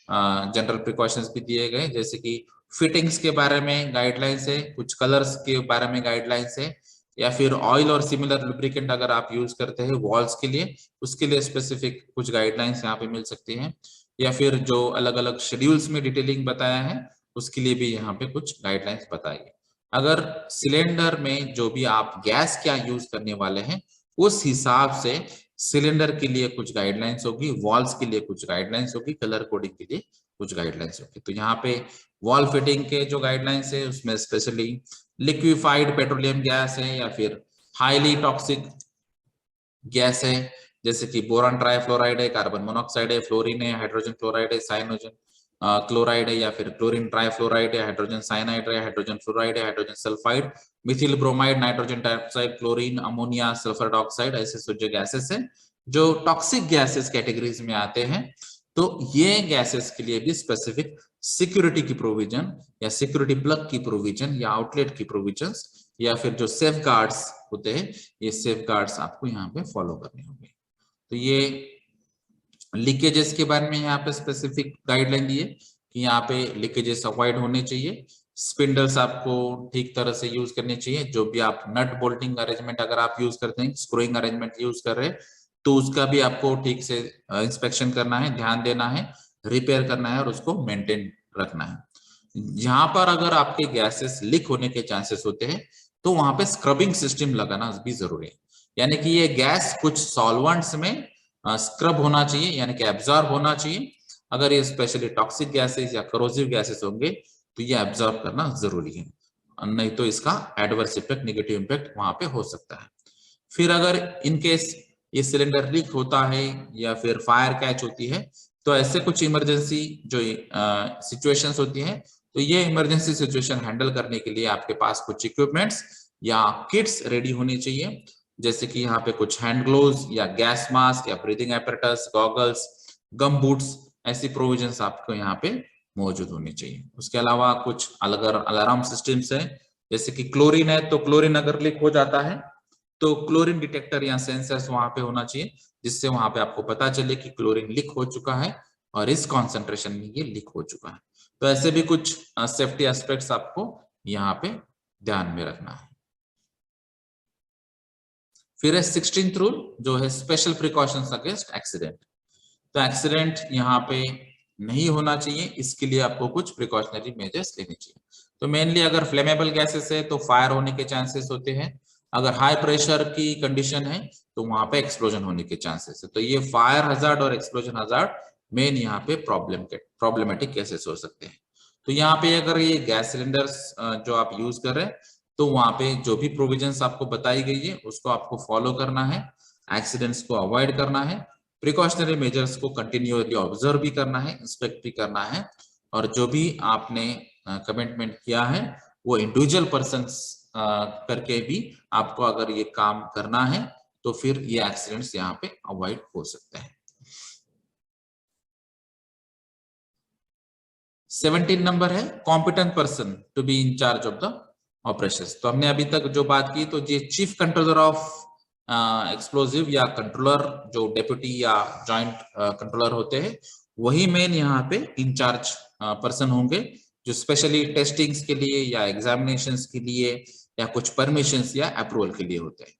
जनरल प्रिकॉशंस भी दिए गए, जैसे कि फिटिंग्स के बारे में गाइडलाइंस है, कुछ कलर्स के बारे में गाइडलाइंस है, या फिर ऑयल और सिमिलर लुब्रिकेंट अगर आप यूज करते हैं वॉल्स के लिए, उसके लिए स्पेसिफिक कुछ गाइडलाइंस यहाँ पे मिल सकती हैं, या फिर जो अलग अलग शेड्यूल्स में डिटेलिंग बताया है उसके लिए भी यहाँ पे कुछ गाइडलाइंस बताई है। अगर सिलेंडर में जो भी आप गैस क्या यूज करने वाले हैं उस हिसाब से सिलेंडर के लिए कुछ गाइडलाइंस होगी, वॉल्स के लिए कुछ गाइडलाइंस होगी, कलर कोडिंग के लिए कुछ गाइडलाइंस होगी। तो यहाँ पे वॉल फिटिंग के जो गाइडलाइंस है उसमें स्पेशली लिक्विफाइड पेट्रोलियम गैस है या फिर हाईली टॉक्सिक गैस है, जैसे कि बोरान ट्राइफ्लोराइड है, कार्बन मोनोऑक्साइड है, फ्लोरीन है, हाइड्रोजन क्लोराइड है, साइनोजन क्लोराइड है, या फिर क्लोरीन ट्राइफ्लोराइड है, हाइड्रोजन साइनाइड है, हाइड्रोजन फ्लोराइड है, hydrogen sulphide, Mithil bromide, nitrogen dioxide, chlorine, ammonia, sulphur dioxide, ऐसे जो गैसेस है जो टॉक्सिक गैसेस कैटेगरीज में आते हैं। तो ये गैसेस के लिए भी स्पेसिफिक सिक्योरिटी की प्रोविजन या सिक्योरिटी प्लग की प्रोविजन या आउटलेट की प्रोविजन या फिर जो सेफ गार्ड्स होते हैं, ये सेफ गार्ड्स आपको यहाँ पे फॉलो करने होंगे। तो ये लीकेजेस के बारे में यहाँ पे स्पेसिफिक गाइडलाइन दी है कि यहाँ पे लीकेजेस अवॉइड होने चाहिए, स्पिंडल्स आपको ठीक तरह से यूज करने चाहिए, जो भी आप नट बोल्टिंग अरेंजमेंट अगर आप यूज करते हैं, स्क्रूइंग अरेंजमेंट यूज कर रहे हैं, तो उसका भी आपको ठीक से इंस्पेक्शन करना है, ध्यान देना है, रिपेयर करना है और उसको मेंटेन रखना है। यहाँ पर अगर आपके गैसेस लीक होने के चांसेस होते हैं तो वहां पे स्क्रबिंग सिस्टम लगाना भी जरूरी है, यानी कि ये गैस कुछ सॉल्वेंट्स में स्क्रब होना चाहिए, यानी कि एब्जॉर्ब होना चाहिए। अगर ये स्पेशली टॉक्सिक गैसेस या करोसिव गैसेस होंगे तो ये एब्जॉर्ब करना जरूरी है, नहीं तो इसका एडवर्स इफेक्ट, नेगेटिव इम्पैक्ट वहां पे हो सकता है। फिर अगर इनकेस ये सिलेंडर लीक होता है या फिर फायर कैच होती है, तो ऐसे कुछ इमरजेंसी जो सिचुएशंस होती है, तो ये इमरजेंसी सिचुएशन हैंडल करने के लिए आपके पास कुछ इक्विपमेंट्स या किट्स रेडी होनी चाहिए, जैसे कि यहाँ पे कुछ हैंड ग्लोव्स या गैस मास्क या ब्रीथिंग एपरेटस, गॉगल्स, गम बूट्स, ऐसी प्रोविजंस आपको यहाँ पे मौजूद होनी चाहिए। उसके अलावा कुछ अलग अलार्म सिस्टम्स है, जैसे कि क्लोरीन है, तो क्लोरीन अगर लीक हो जाता है तो क्लोरीन डिटेक्टर या सेंसर्स वहां पे होना चाहिए, जिससे वहां पे आपको पता चले कि क्लोरीन लीक हो चुका है और इस कॉन्सेंट्रेशन में ये लीक हो चुका है। तो ऐसे भी कुछ सेफ्टी एस्पेक्ट्स आपको यहाँ पे ध्यान में रखना है। फिर है 16th रूल, जो है स्पेशल प्रिकॉशंस अगेंस्ट एक्सीडेंट। तो एक्सीडेंट यहाँ पे नहीं होना चाहिए, इसके लिए आपको कुछ प्रिकॉशनरी मेजर्स लेने चाहिए। तो मेनली अगर फ्लेमेबल गैसेस है तो फायर होने के चांसेस होते हैं, अगर हाई प्रेशर की कंडीशन है तो वहां पे एक्सप्लोजन होने के चांसेस है। तो ये फायर हजार्ड और एक्सप्लोजन हजार्ड मेन यहाँ पे प्रॉब्लमेटिक केसेस हो सकते हैं। तो यहाँ पे अगर ये गैस सिलेंडर्स जो आप यूज कर रहे हैं, तो वहां पे जो भी प्रोविजंस आपको बताई गई है उसको आपको फॉलो करना है, एक्सीडेंट्स को अवॉइड करना है, प्रिकॉशनरी मेजर्स को कंटिन्यूअसली ऑब्जर्व भी करना है, इंस्पेक्ट भी करना है, और जो भी आपने कमिटमेंट किया है वो इंडिविजुअल पर्सन करके भी आपको अगर ये काम करना है तो फिर ये एक्सीडेंट्स यहाँ पे अवॉइड हो सकते हैं। 17 नंबर है competent person to be in charge of the operations. तो हमने अभी तक जो बात की, तो ये चीफ कंट्रोलर ऑफ एक्सप्लोजिव या कंट्रोलर, जो डेप्यूटी या जॉइंट कंट्रोलर होते हैं, वही मेन यहाँ पे इंचार्ज पर्सन होंगे, जो स्पेशली टेस्टिंग्स के लिए या एग्जामिनेशंस के लिए या कुछ परमिशंस या अप्रूवल के लिए होते हैं।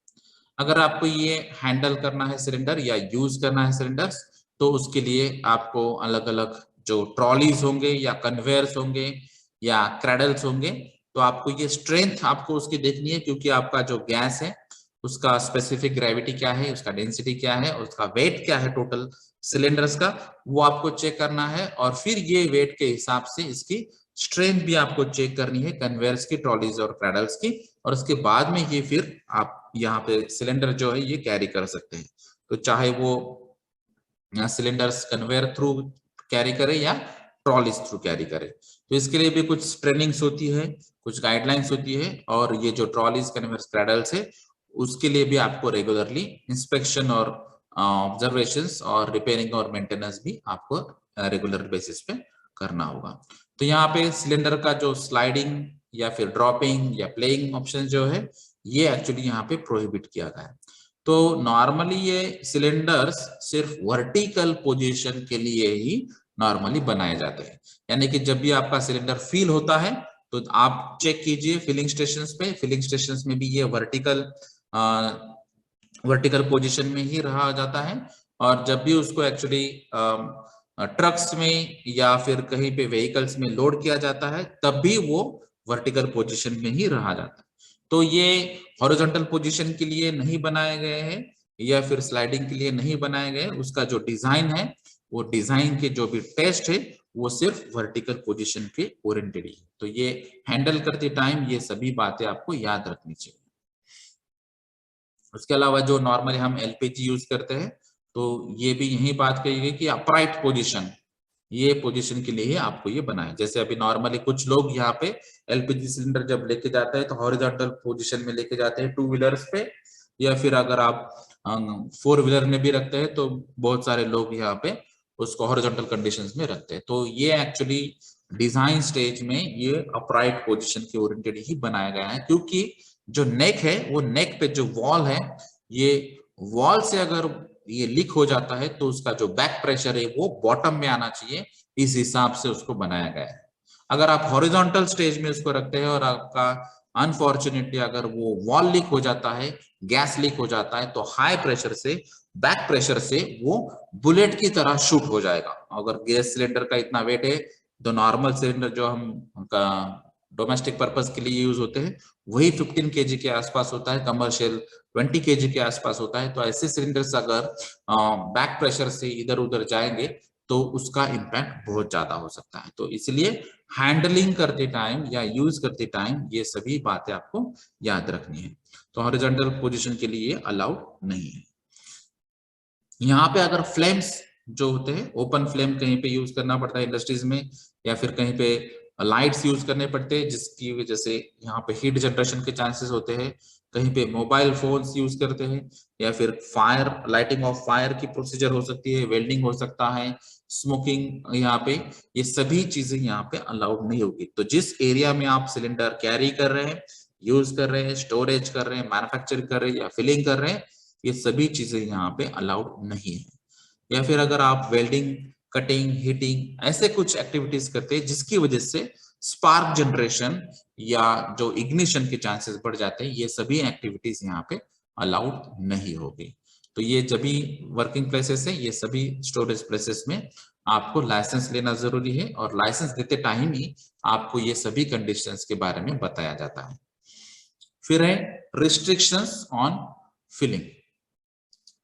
अगर आपको ये हैंडल करना है सिलेंडर या यूज करना है सिलेंडर्स, तो उसके लिए आपको अलग अलग जो ट्रॉलीज होंगे या कन्वेयर्स होंगे या क्रैडल्स होंगे, तो आपको ये स्ट्रेंथ आपको उसकी देखनी है, क्योंकि आपका जो गैस है उसका स्पेसिफिक ग्रेविटी क्या है, उसका डेंसिटी क्या है, उसका वेट क्या है टोटल सिलेंडर्स का, वो आपको चेक करना है। और फिर ये वेट के हिसाब से इसकी स्ट्रेंथ भी आपको चेक करनी है, कन्वेयर्स की, ट्रॉलीज और क्रैडल्स की, और उसके बाद में ये फिर आप यहाँ पे सिलेंडर जो है ये कैरी कर सकते हैं। तो चाहे वो सिलेंडर्स कन्वेयर थ्रू कैरी करे या ट्रॉलीज थ्रू कैरी करे, तो इसके लिए भी कुछ ट्रेनिंग्स होती है, कुछ गाइडलाइंस होती है, और ये जो ट्रॉलीज कन्वेयर्स क्रैडल्स है उसके लिए भी आपको रेगुलरली इंस्पेक्शन और ऑब्जर्वेशंस और रिपेयरिंग और मेंटेनेंस भी आपको रेगुलर बेसिस पे करना होगा। तो यहाँ पे सिलेंडर का जो स्लाइडिंग या फिर ड्रॉपिंग या प्लेइंग ऑप्शन जो है ये एक्चुअली यहाँ पे प्रोहिबिट किया गया है। तो नॉर्मली ये सिलेंडर्स सिर्फ वर्टिकल पोजीशन के लिए ही नॉर्मली बनाए जाते हैं, यानी कि जब भी आपका सिलेंडर फील होता है तो आप चेक कीजिए फिलिंग स्टेशंस पे, फिलिंग स्टेशंस में भी ये वर्टिकल पोजीशन में ही रहा जाता है, और जब भी उसको एक्चुअली ट्रक्स में या फिर कहीं पे व्हीकल्स में लोड किया जाता है तब भी वो वर्टिकल पोजीशन में ही रहा जाता है। तो ये हॉरिजॉन्टल पोजीशन के लिए नहीं बनाए गए हैं या फिर स्लाइडिंग के लिए नहीं बनाए गए, उसका जो डिजाइन है वो डिजाइन के जो भी टेस्ट है वो सिर्फ वर्टिकल पोजीशन के ओरिएंटेड है। तो ये हैंडल करते टाइम ये सभी बातें आपको याद रखनी चाहिए। उसके अलावा जो नॉर्मली हम एलपीजी यूज करते हैं, तो ये भी यही बात कही गई कि अपराइट पोजीशन, ये पोजीशन के लिए ही आपको ये बनाए। जैसे अभी नॉर्मली कुछ लोग यहाँ पे एलपीजी सिलेंडर जब लेके जाते हैं तो हॉरिजॉन्टल पोजीशन में लेके जाते हैं टू व्हीलर्स पे, या फिर अगर आप फोर व्हीलर में भी रखते हैं तो बहुत सारे लोग यहाँ पे उसको हॉरिजॉन्टल कंडीशंस में रखते हैं। तो ये एक्चुअली डिजाइन स्टेज में ये अपराइट पोजीशन के ओरिएंटेड ही बनाया गया है, क्योंकि जो नेक है वो नेक पे जो वॉल है, ये वॉल से अगर ये लीक हो जाता है तो उसका जो बैक प्रेशर है वो बॉटम में आना चाहिए, इस हिसाब से उसको बनाया गया है। अगर आप हॉरिजॉन्टल स्टेज में उसको रखते हैं और आपका अनफॉर्चुनेटली अगर वो वॉल लीक हो जाता है, गैस लीक हो जाता है, तो हाई प्रेशर से, बैक प्रेशर से वो बुलेट की तरह शूट हो जाएगा। अगर गैस सिलेंडर का इतना वेट है तो नॉर्मल सिलेंडर जो हम डोमेस्टिक पर्पस के लिए यूज होते हैं वही 15 केजी के आसपास होता है, कमर्शियल 20 केजी के आसपास होता है। तो ऐसे सिलेंडर्स अगर बैक प्रेशर से इधर उधर जाएंगे तो उसका इम्पैक्ट बहुत ज्यादा हो सकता है। तो इसलिए हैंडलिंग करते टाइम या यूज करते टाइम ये सभी बातें आपको याद रखनी है। तो हॉरिजॉन्टल पोजीशन के लिए अलाउड नहीं है। यहाँ पे अगर फ्लेम्स जो होते हैं, ओपन फ्लेम कहीं पे यूज करना पड़ता है इंडस्ट्रीज में, या फिर कहीं पे लाइट्स यूज करने पड़ते हैं जिसकी वजह से यहाँ पे हीट जनरेशन के चांसेस होते हैं, कहीं पे मोबाइल फोन्स यूज करते हैं, या फिर फायर लाइटिंग ऑफ फायर की प्रोसीजर हो सकती है, वेल्डिंग हो सकता है, स्मोकिंग यहाँ पे, ये सभी चीजें यहाँ पे अलाउड नहीं होगी। तो जिस एरिया में आप सिलेंडर कैरी कर रहे हैं, यूज कर रहे हैं, स्टोरेज कर रहे हैं, मैन्युफैक्चर कर रहे हैं या फिलिंग कर रहे हैं, ये सभी चीजें यहाँ पे अलाउड नहीं है। या फिर अगर आप वेल्डिंग, कटिंग, हीटिंग ऐसे कुछ एक्टिविटीज करते हैं जिसकी वजह से स्पार्क जनरेशन या जो इग्निशन के चांसेस बढ़ जाते हैं, ये सभी एक्टिविटीज यहाँ पे अलाउड नहीं होगी। तो ये जब भी वर्किंग प्लेसेस है, ये सभी स्टोरेज प्लेसेस में आपको लाइसेंस लेना जरूरी है, और लाइसेंस देते टाइम ही आपको ये सभी कंडीशंस के बारे में बताया जाता है। फिर है रिस्ट्रिक्शंस ऑन फिलिंग।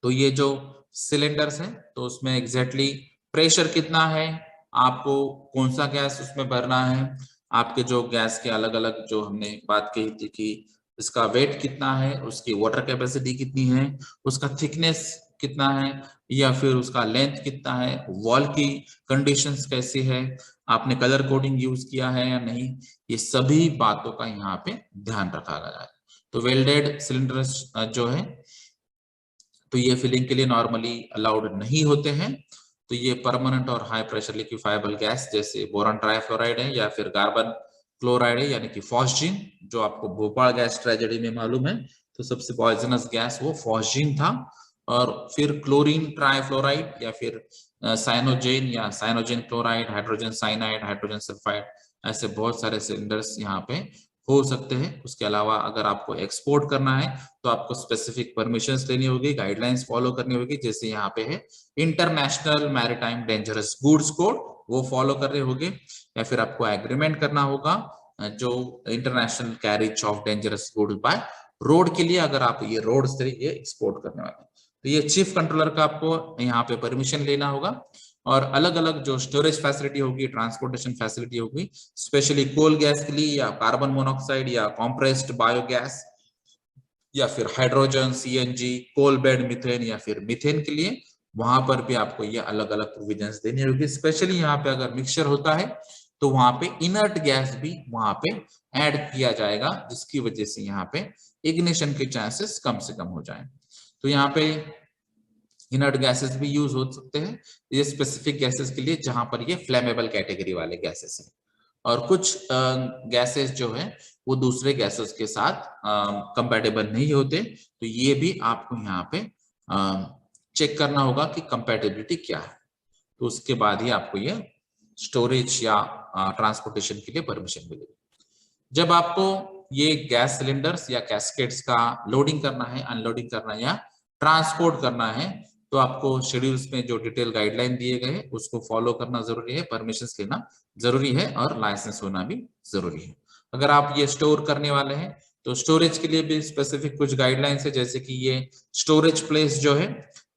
तो ये जो सिलेंडर्स हैं, तो उसमें एग्जैक्टली प्रेशर कितना है, आपको कौन सा गैस उसमें भरना है, आपके जो गैस के अलग अलग जो हमने बात कही थी कि इसका वेट कितना है, उसकी वाटर कैपेसिटी कितनी है, उसका थिकनेस कितना है, या फिर उसका लेंथ कितना है, वॉल की कंडीशंस कैसी है, आपने कलर कोडिंग यूज किया है या नहीं, ये सभी बातों का यहाँ पे ध्यान रखा गया है। तो वेल्डेड सिलेंडर्स जो है, तो ये फिलिंग के लिए नॉर्मली अलाउड नहीं होते हैं। तो ये परमानेंट और हाई प्रेशर लिक्विफाइबल गैस जैसे बोरॉन ट्राइफ्लोराइड है या फिर कार्बन क्लोराइड है, यानी कि फॉस्जीन, जो आपको भोपाल गैस ट्रेजेडी में मालूम है, तो सबसे पॉइजनस गैस वो फॉस्जीन था। और फिर क्लोरीन ट्राइफ्लोराइड या फिर साइनोजेन या cyanogen chloride, hydrogen cyanide, hydrogen sulphide, ऐसे बहुत सारे सिलेंडर्स यहाँ पे हो सकते हैं। उसके अलावा अगर आपको एक्सपोर्ट करना है तो आपको स्पेसिफिक परमिशंस लेनी होगी, गाइडलाइंस फॉलो करनी होगी, जैसे यहाँ पे है international maritime dangerous goods code, वो फॉलो कर रहे होंगे, या फिर आपको एग्रीमेंट करना होगा जो international carriage of dangerous goods by road के लिए, अगर आप ये रोड से ये एक्सपोर्ट करने वाले हैं। तो ये चीफ कंट्रोलर का आपको यहाँ पे परमिशन लेना होगा। और अलग अलग जो स्टोरेज फैसिलिटी होगी, ट्रांसपोर्टेशन फैसिलिटी होगी, स्पेशली कोल गैस के लिए या कार्बन मोनोऑक्साइड या कॉम्प्रेस्ड बायोगैस या फिर hydrogen, CNG, coal bed methane या फिर मीथेन के लिए, वहां पर भी आपको ये अलग अलग प्रोविजंस देनी होगी। स्पेशली यहाँ पे अगर मिक्सचर होता है तो वहां पे इनर्ट गैस भी वहां पे ऐड किया जाएगा, जिसकी वजह से यहाँ पे इग्निशन के चांसेस कम से कम हो जाए। तो यहाँ पे इनर्ट गैसेस भी यूज हो सकते हैं, ये स्पेसिफिक गैसेस के लिए जहां पर ये फ्लेमेबल कैटेगरी वाले गैसेस हैं। और कुछ गैसेस जो है वो दूसरे गैसेस के साथ कंपैटिबल नहीं होते, तो ये भी आपको यहाँ पे चेक करना होगा कि कंपैटिबिलिटी क्या है। तो उसके बाद ही आपको ये स्टोरेज या ट्रांसपोर्टेशन के लिए परमिशन मिलेगी। जब आपको ये गैस सिलेंडर्स या कैस्केट्स का लोडिंग करना है, अनलोडिंग करना है या ट्रांसपोर्ट करना है, तो आपको शेड्यूल्स में जो डिटेल गाइडलाइन दिए गए हैं उसको फॉलो करना जरूरी है, परमिशंस लेना जरूरी है, और लाइसेंस होना भी जरूरी है। अगर आप ये स्टोर करने वाले हैं तो स्टोरेज के लिए भी स्पेसिफिक कुछ गाइडलाइंस है, जैसे कि ये स्टोरेज प्लेस जो है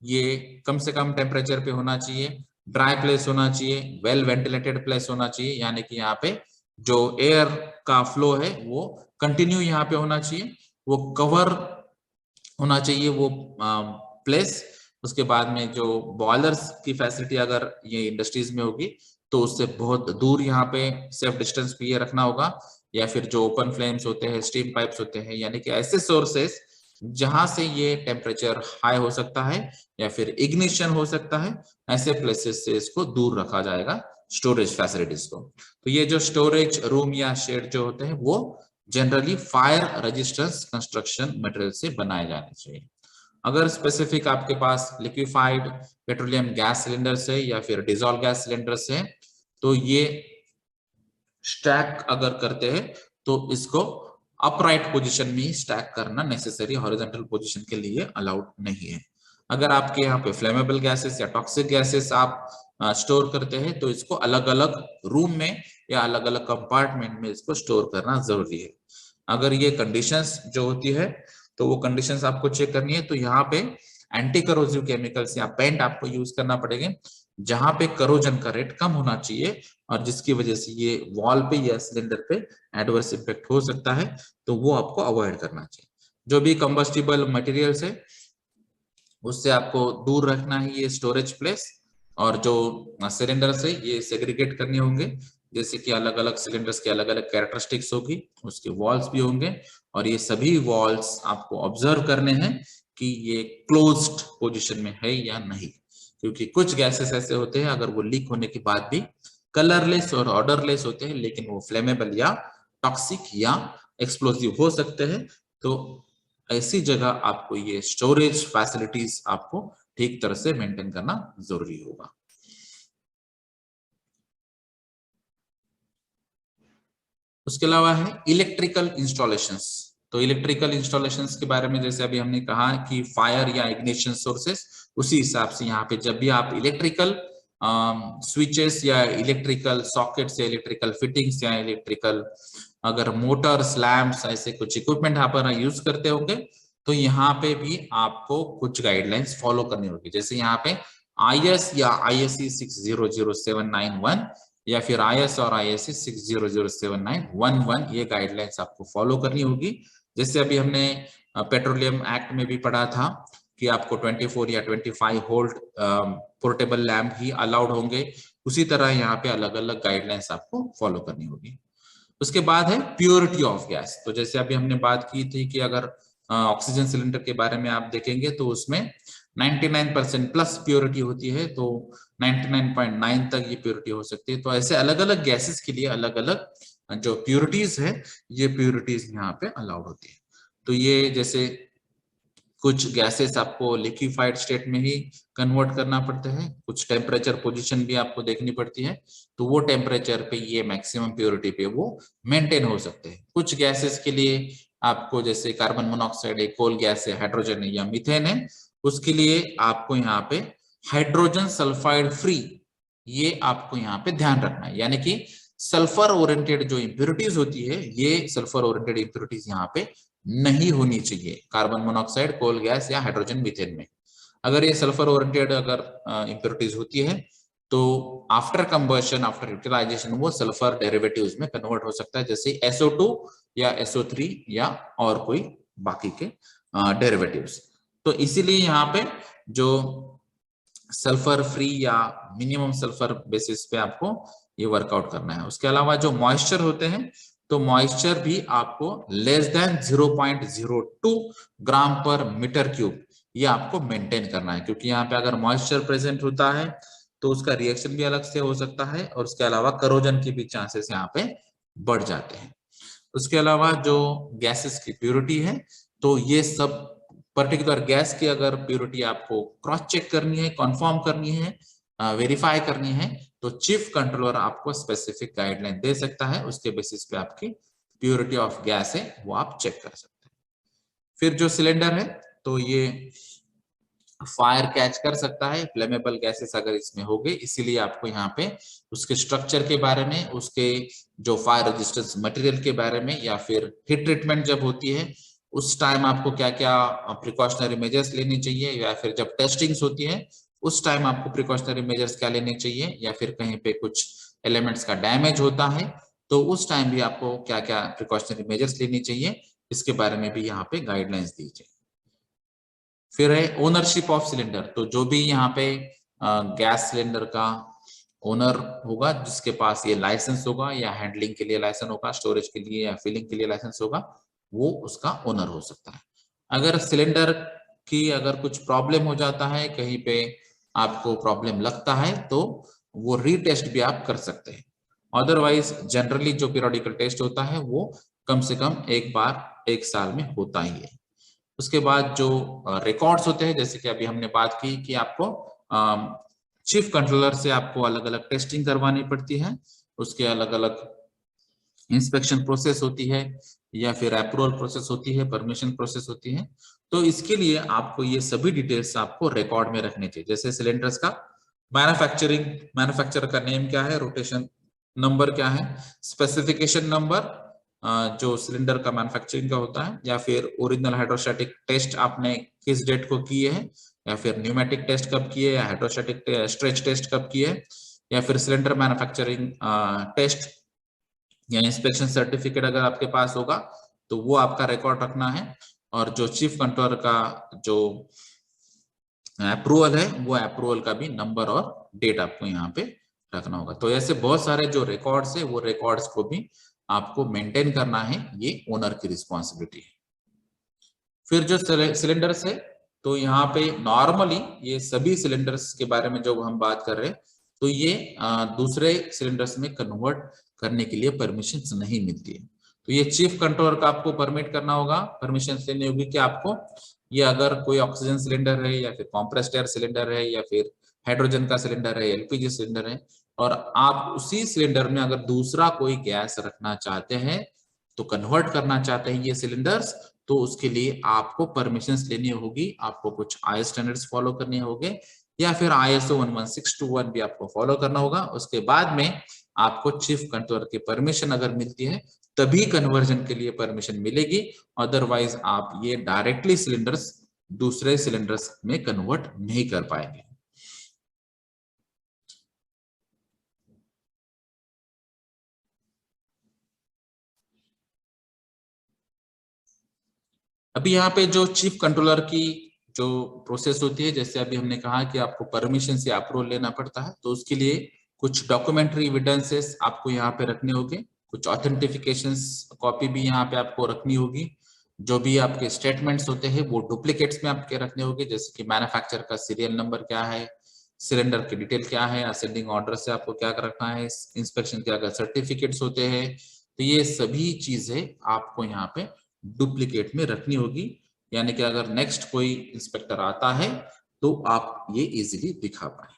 ये कम से कम टेम्परेचर पे होना चाहिए, ड्राई प्लेस होना चाहिए, वेल वेंटिलेटेड प्लेस होना चाहिए, यानी कि यहाँ पे जो एयर का फ्लो है वो कंटिन्यू यहाँ पे होना चाहिए, वो कवर होना चाहिए वो प्लेस। उसके बाद में जो बॉयलर्स की फैसिलिटी अगर ये इंडस्ट्रीज में होगी तो उससे बहुत दूर यहाँ पे सेफ डिस्टेंस पे ये रखना होगा, या फिर जो ओपन फ्लेम्स होते हैं, स्टीम पाइप्स होते हैं, यानी कि ऐसे सोर्सेस जहां से ये टेम्परेचर हाई हो सकता है या फिर इग्निशन हो सकता है, ऐसे प्लेसेस से इसको दूर रखा जाएगा, स्टोरेज फैसिलिटीज को। तो ये जो स्टोरेज रूम या शेड जो होते हैं वो generally fire resistance construction material से बनाए जाने चाहिए। अगर स्पेसिफिक आपके पास लिक्विफाइड पेट्रोलियम गैस सिलेंडर्स है या फिर डिजॉल्व गैस सिलेंडर्स है, तो ये स्टैक अगर करते हैं तो इसको अपराइट पोजीशन में स्टैक करना नेसेसरी, हॉरिजॉन्टल पोजीशन के लिए अलाउड नहीं है। अगर आपके यहाँ पे फ्लेमेबल गैसेस या टॉक्सिक गैसेस आप स्टोर करते हैं तो इसको अलग अलग रूम में या अलग अलग कंपार्टमेंट में इसको स्टोर करना जरूरी है। अगर ये कंडीशंस जो होती है तो वो कंडीशंस आपको चेक करनी है, तो यहाँ पे एंटी करोसिव केमिकल्स या पेंट आपको यूज करना पड़ेगा, जहां पे करोजन का रेट कम होना चाहिए और जिसकी वजह से ये वॉल पे या सिलेंडर पे एडवर्स इफेक्ट हो सकता है, तो वो आपको अवॉइड करना चाहिए। जो भी कंबस्टिबल मटेरियल्स है उससे आपको दूर रखना है ये स्टोरेज प्लेस, और जो सिलेंडर्स है ये सेग्रीगेट करने होंगे, जैसे कि अलग अलग सिलेंडर्स के अलग अलग कैरेक्टरिस्टिक्स होगी, उसके वॉल्स भी होंगे, और ये सभी वॉल्स आपको ऑब्जर्व करने हैं कि ये क्लोज्ड पोजीशन में है या नहीं, क्योंकि कुछ गैसेस ऐसे होते हैं अगर वो लीक होने के बाद भी कलरलेस और ऑर्डरलेस होते हैं, लेकिन वो फ्लेमेबल या टॉक्सिक या एक्सप्लोसिव हो सकते हैं। तो ऐसी जगह आपको ये स्टोरेज फैसिलिटीज आपको ठीक तरह से मेंटेन करना जरूरी होगा। उसके अलावा है इलेक्ट्रिकल इंस्टॉलेशंस। तो इलेक्ट्रिकल इंस्टॉलेशंस के बारे में जैसे अभी हमने कहा कि फायर या इग्निशन सोर्सेस, उसी हिसाब से यहाँ पे जब भी आप इलेक्ट्रिकल स्विचेस या इलेक्ट्रिकल सॉकेट्स या इलेक्ट्रिकल फिटिंग्स या इलेक्ट्रिकल अगर मोटर्स लैंप्स ऐसे कुछ इक्विपमेंट आप यूज करते होंगे, तो यहाँ पे भी आपको कुछ गाइडलाइंस फॉलो करनी होगी। जैसे यहाँ पे IS या ISE 600791 या फिर IS और ISE 600791 ये गाइडलाइंस आपको फॉलो करनी होगी। जैसे अभी हमने पेट्रोलियम एक्ट में भी पढ़ा था कि आपको 24 या 25 वोल्ट पोर्टेबल लैंप ही अलाउड होंगे, उसी तरह यहाँ पे अलग अलग गाइडलाइंस आपको फॉलो करनी होगी। उसके बाद है प्योरिटी ऑफ गैस। तो जैसे अभी हमने बात की थी कि अगर ऑक्सीजन सिलेंडर के बारे में आप देखेंगे तो उसमें 99% प्लस प्योरिटी होती है, तो 99.9 तक ये प्योरिटी हो सकती है। तो ऐसे अलग अलग गैसेस के लिए अलग अलग जो प्योरिटीज है, ये प्योरिटीज यहाँ पे अलाउड होती है। तो ये जैसे कुछ गैसेस आपको लिक्विफाइड स्टेट में ही कन्वर्ट करना पड़ता है, कुछ टेम्परेचर पोजीशन भी आपको देखनी पड़ती है, तो वो टेम्परेचर पे ये मैक्सिमम प्योरिटी पे वो मेंटेन हो सकते हैं। कुछ गैसेस के लिए आपको जैसे कार्बन मोनोऑक्साइड है, कोल गैस है, हाइड्रोजन है या मीथेन है, उसके लिए आपको यहाँ पे हाइड्रोजन सल्फाइड फ्री, ये आपको यहाँ पे ध्यान रखना है। यानी कि सल्फर ओरिएंटेड जो इंप्योरिटीज होती है, ये सल्फर ओरिएंटेड इंप्योरिटीज यहाँ पे नहीं होनी चाहिए कार्बन मोनोऑक्साइड, कोल गैस या हाइड्रोजन मीथेन में। अगर ये सल्फर ओरिएंटेड अगर इंप्योरिटीज होती है तो आफ्टर कंबशन, आफ्टर यूटिलाइजेशन वो सल्फर डेरिवेटिव्स में कन्वर्ट हो सकता है, जैसे SO2 या SO3 या और कोई बाकी के डेरिवेटिव्स। तो इसीलिए यहाँ पे जो सल्फर फ्री या मिनिमम सल्फर बेसिस पे आपको ये वर्कआउट करना है। उसके अलावा जो मॉइस्चर होते हैं, तो मॉइस्चर भी आपको लेस देन 0.02 ग्राम पर मीटर क्यूब ये आपको मेंटेन करना है, क्योंकि यहाँ पे अगर मॉइस्चर प्रेजेंट होता है तो उसका रिएक्शन भी अलग से हो सकता है और उसके अलावा करोजन के भी चांसेस यहाँ पे बढ़ जाते हैं। उसके अलावा जो गैसेस की प्योरिटी है, तो ये सब पर्टिकुलर गैस की अगर प्योरिटी आपको क्रॉस चेक करनी है, कंफर्म करनी है, वेरीफाई करनी है, तो चीफ कंट्रोलर आपको स्पेसिफिक गाइडलाइन दे सकता है, उसके बेसिस पे आपकी प्योरिटी ऑफ गैस है वो आप चेक कर सकते हैं। फिर जो सिलेंडर है, तो ये फायर कैच कर सकता है, फ्लेमेबल गैसेस अगर इसमें हो गए, इसीलिए आपको यहाँ पे उसके स्ट्रक्चर के बारे में, उसके जो फायर रेजिस्टेंस मटेरियल के बारे में, या फिर हीट ट्रीटमेंट जब होती है उस टाइम आपको क्या क्या प्रिकॉशनरी मेजर्स लेने चाहिए, या फिर जब टेस्टिंग्स होती है उस टाइम आपको प्रिकॉशनरी मेजर्स क्या लेने चाहिए, या फिर कहीं पे कुछ एलिमेंट्स का डैमेज होता है तो उस टाइम भी आपको क्या क्या प्रिकॉशनरी मेजर्स लेनी चाहिए, इसके बारे में भी यहाँ पे गाइडलाइंस दी जाए। फिर है ओनरशिप ऑफ सिलेंडर। तो जो भी यहाँ पे गैस सिलेंडर का ओनर होगा, जिसके पास ये लाइसेंस होगा, या हैंडलिंग के लिए लाइसेंस होगा, स्टोरेज के लिए या फिलिंग के लिए लाइसेंस होगा, वो उसका ओनर हो सकता है। अगर सिलेंडर की अगर कुछ प्रॉब्लम हो जाता है, कहीं पे आपको प्रॉब्लम लगता है, तो वो रीटेस्ट भी आप कर सकते हैं। अदरवाइज जनरली जो पीरियोडिकल टेस्ट होता है वो कम से कम एक बार 1 साल में होता ही है। उसके बाद जो रिकॉर्ड्स होते हैं, जैसे कि अभी हमने बात की कि आपको चीफ कंट्रोलर से आपको अलग अलग टेस्टिंग करवानी पड़ती है, उसके अलग अलग इंस्पेक्शन प्रोसेस होती है, या फिर अप्रूवल प्रोसेस होती है, परमिशन प्रोसेस होती है। तो इसके लिए आपको ये सभी डिटेल्स आपको रिकॉर्ड में रखने चाहिए। जैसे सिलेंडर्स का मैन्युफैक्चरर का नेम क्या है, रोटेशन नंबर क्या है, स्पेसिफिकेशन नंबर जो सिलेंडर का मैन्युफैक्चरिंग का होता है, या फिर ओरिजिनल हाइड्रोस्टैटिक टेस्ट आपने किस डेट को किए हैं, या फिर न्यूमेटिक टेस्ट कब किए, या हाइड्रोस्टैटिक स्ट्रेच टेस्ट कब किए, या फिर सिलेंडर मैन्युफैक्चरिंग टेस्ट या इंस्पेक्शन सर्टिफिकेट अगर आपके पास होगा तो वो आपका रिकॉर्ड रखना है। और जो चीफ कंट्रोलर का जो अप्रूवल है, वो अप्रूवल का भी नंबर और डेट आपको यहाँ पे रखना होगा। तो ऐसे बहुत सारे जो रिकॉर्ड्स है, वो रिकॉर्ड्स को भी आपको मेंटेन करना है, ये ओनर की रिस्पॉन्सिबिलिटी है। फिर जो सिलेंडर्स है, तो यहाँ पे नॉर्मली ये सभी सिलेंडर्स के बारे में जब हम बात कर रहे हैं तो ये दूसरे सिलेंडर्स में कन्वर्ट करने के लिए परमिशन नहीं मिलती है। तो ये चीफ कंट्रोलर का आपको परमिट करना होगा, परमिशन लेनी होगी कि आपको ये अगर कोई ऑक्सीजन सिलेंडर है या फिर कॉम्प्रेस्ड एयर सिलेंडर है या फिर हाइड्रोजन का सिलेंडर है, एलपीजी सिलेंडर है, और आप उसी सिलेंडर में अगर दूसरा कोई गैस रखना चाहते हैं तो कन्वर्ट करना चाहते हैं ये सिलेंडर्स, तो उसके लिए आपको परमिशंस लेनी होगी, आपको कुछ आई स्टैंडर्ड्स फॉलो करने होंगे या फिर ISO 11621 भी आपको फॉलो करना होगा। उसके बाद में आपको चीफ कंट्रोलर की परमिशन अगर मिलती है तभी कन्वर्जन के लिए परमिशन मिलेगी, अदरवाइज आप ये डायरेक्टली सिलेंडर्स दूसरे सिलेंडर्स में कन्वर्ट नहीं कर पाएंगे। अभी यहाँ पे जो चीफ कंट्रोलर की जो प्रोसेस होती है, जैसे अभी हमने कहा कि आपको परमिशन से अप्रूवल लेना पड़ता है, तो उसके लिए कुछ डॉक्यूमेंट्री एविडेंसेस आपको यहाँ पे रखने होंगे, कुछ ऑथेंटिफिकेशंस कॉपी भी यहाँ पे आपको रखनी होगी। जो भी आपके स्टेटमेंट्स होते हैं वो डुप्लीकेट्स में आपके रखने होंगे, जैसे कि मैन्युफैक्चरर का सीरियल नंबर क्या है, सिलेंडर की डिटेल क्या है, असेंडिंग ऑर्डर से आपको क्या रखना है, इंस्पेक्शन क्या क्या सर्टिफिकेट्स होते हैं, तो ये सभी चीजें आपको यहाँ पे डुप्लीकेट में रखनी होगी। यानी कि अगर नेक्स्ट कोई इंस्पेक्टर आता है तो आप ये इजीली दिखा पाए।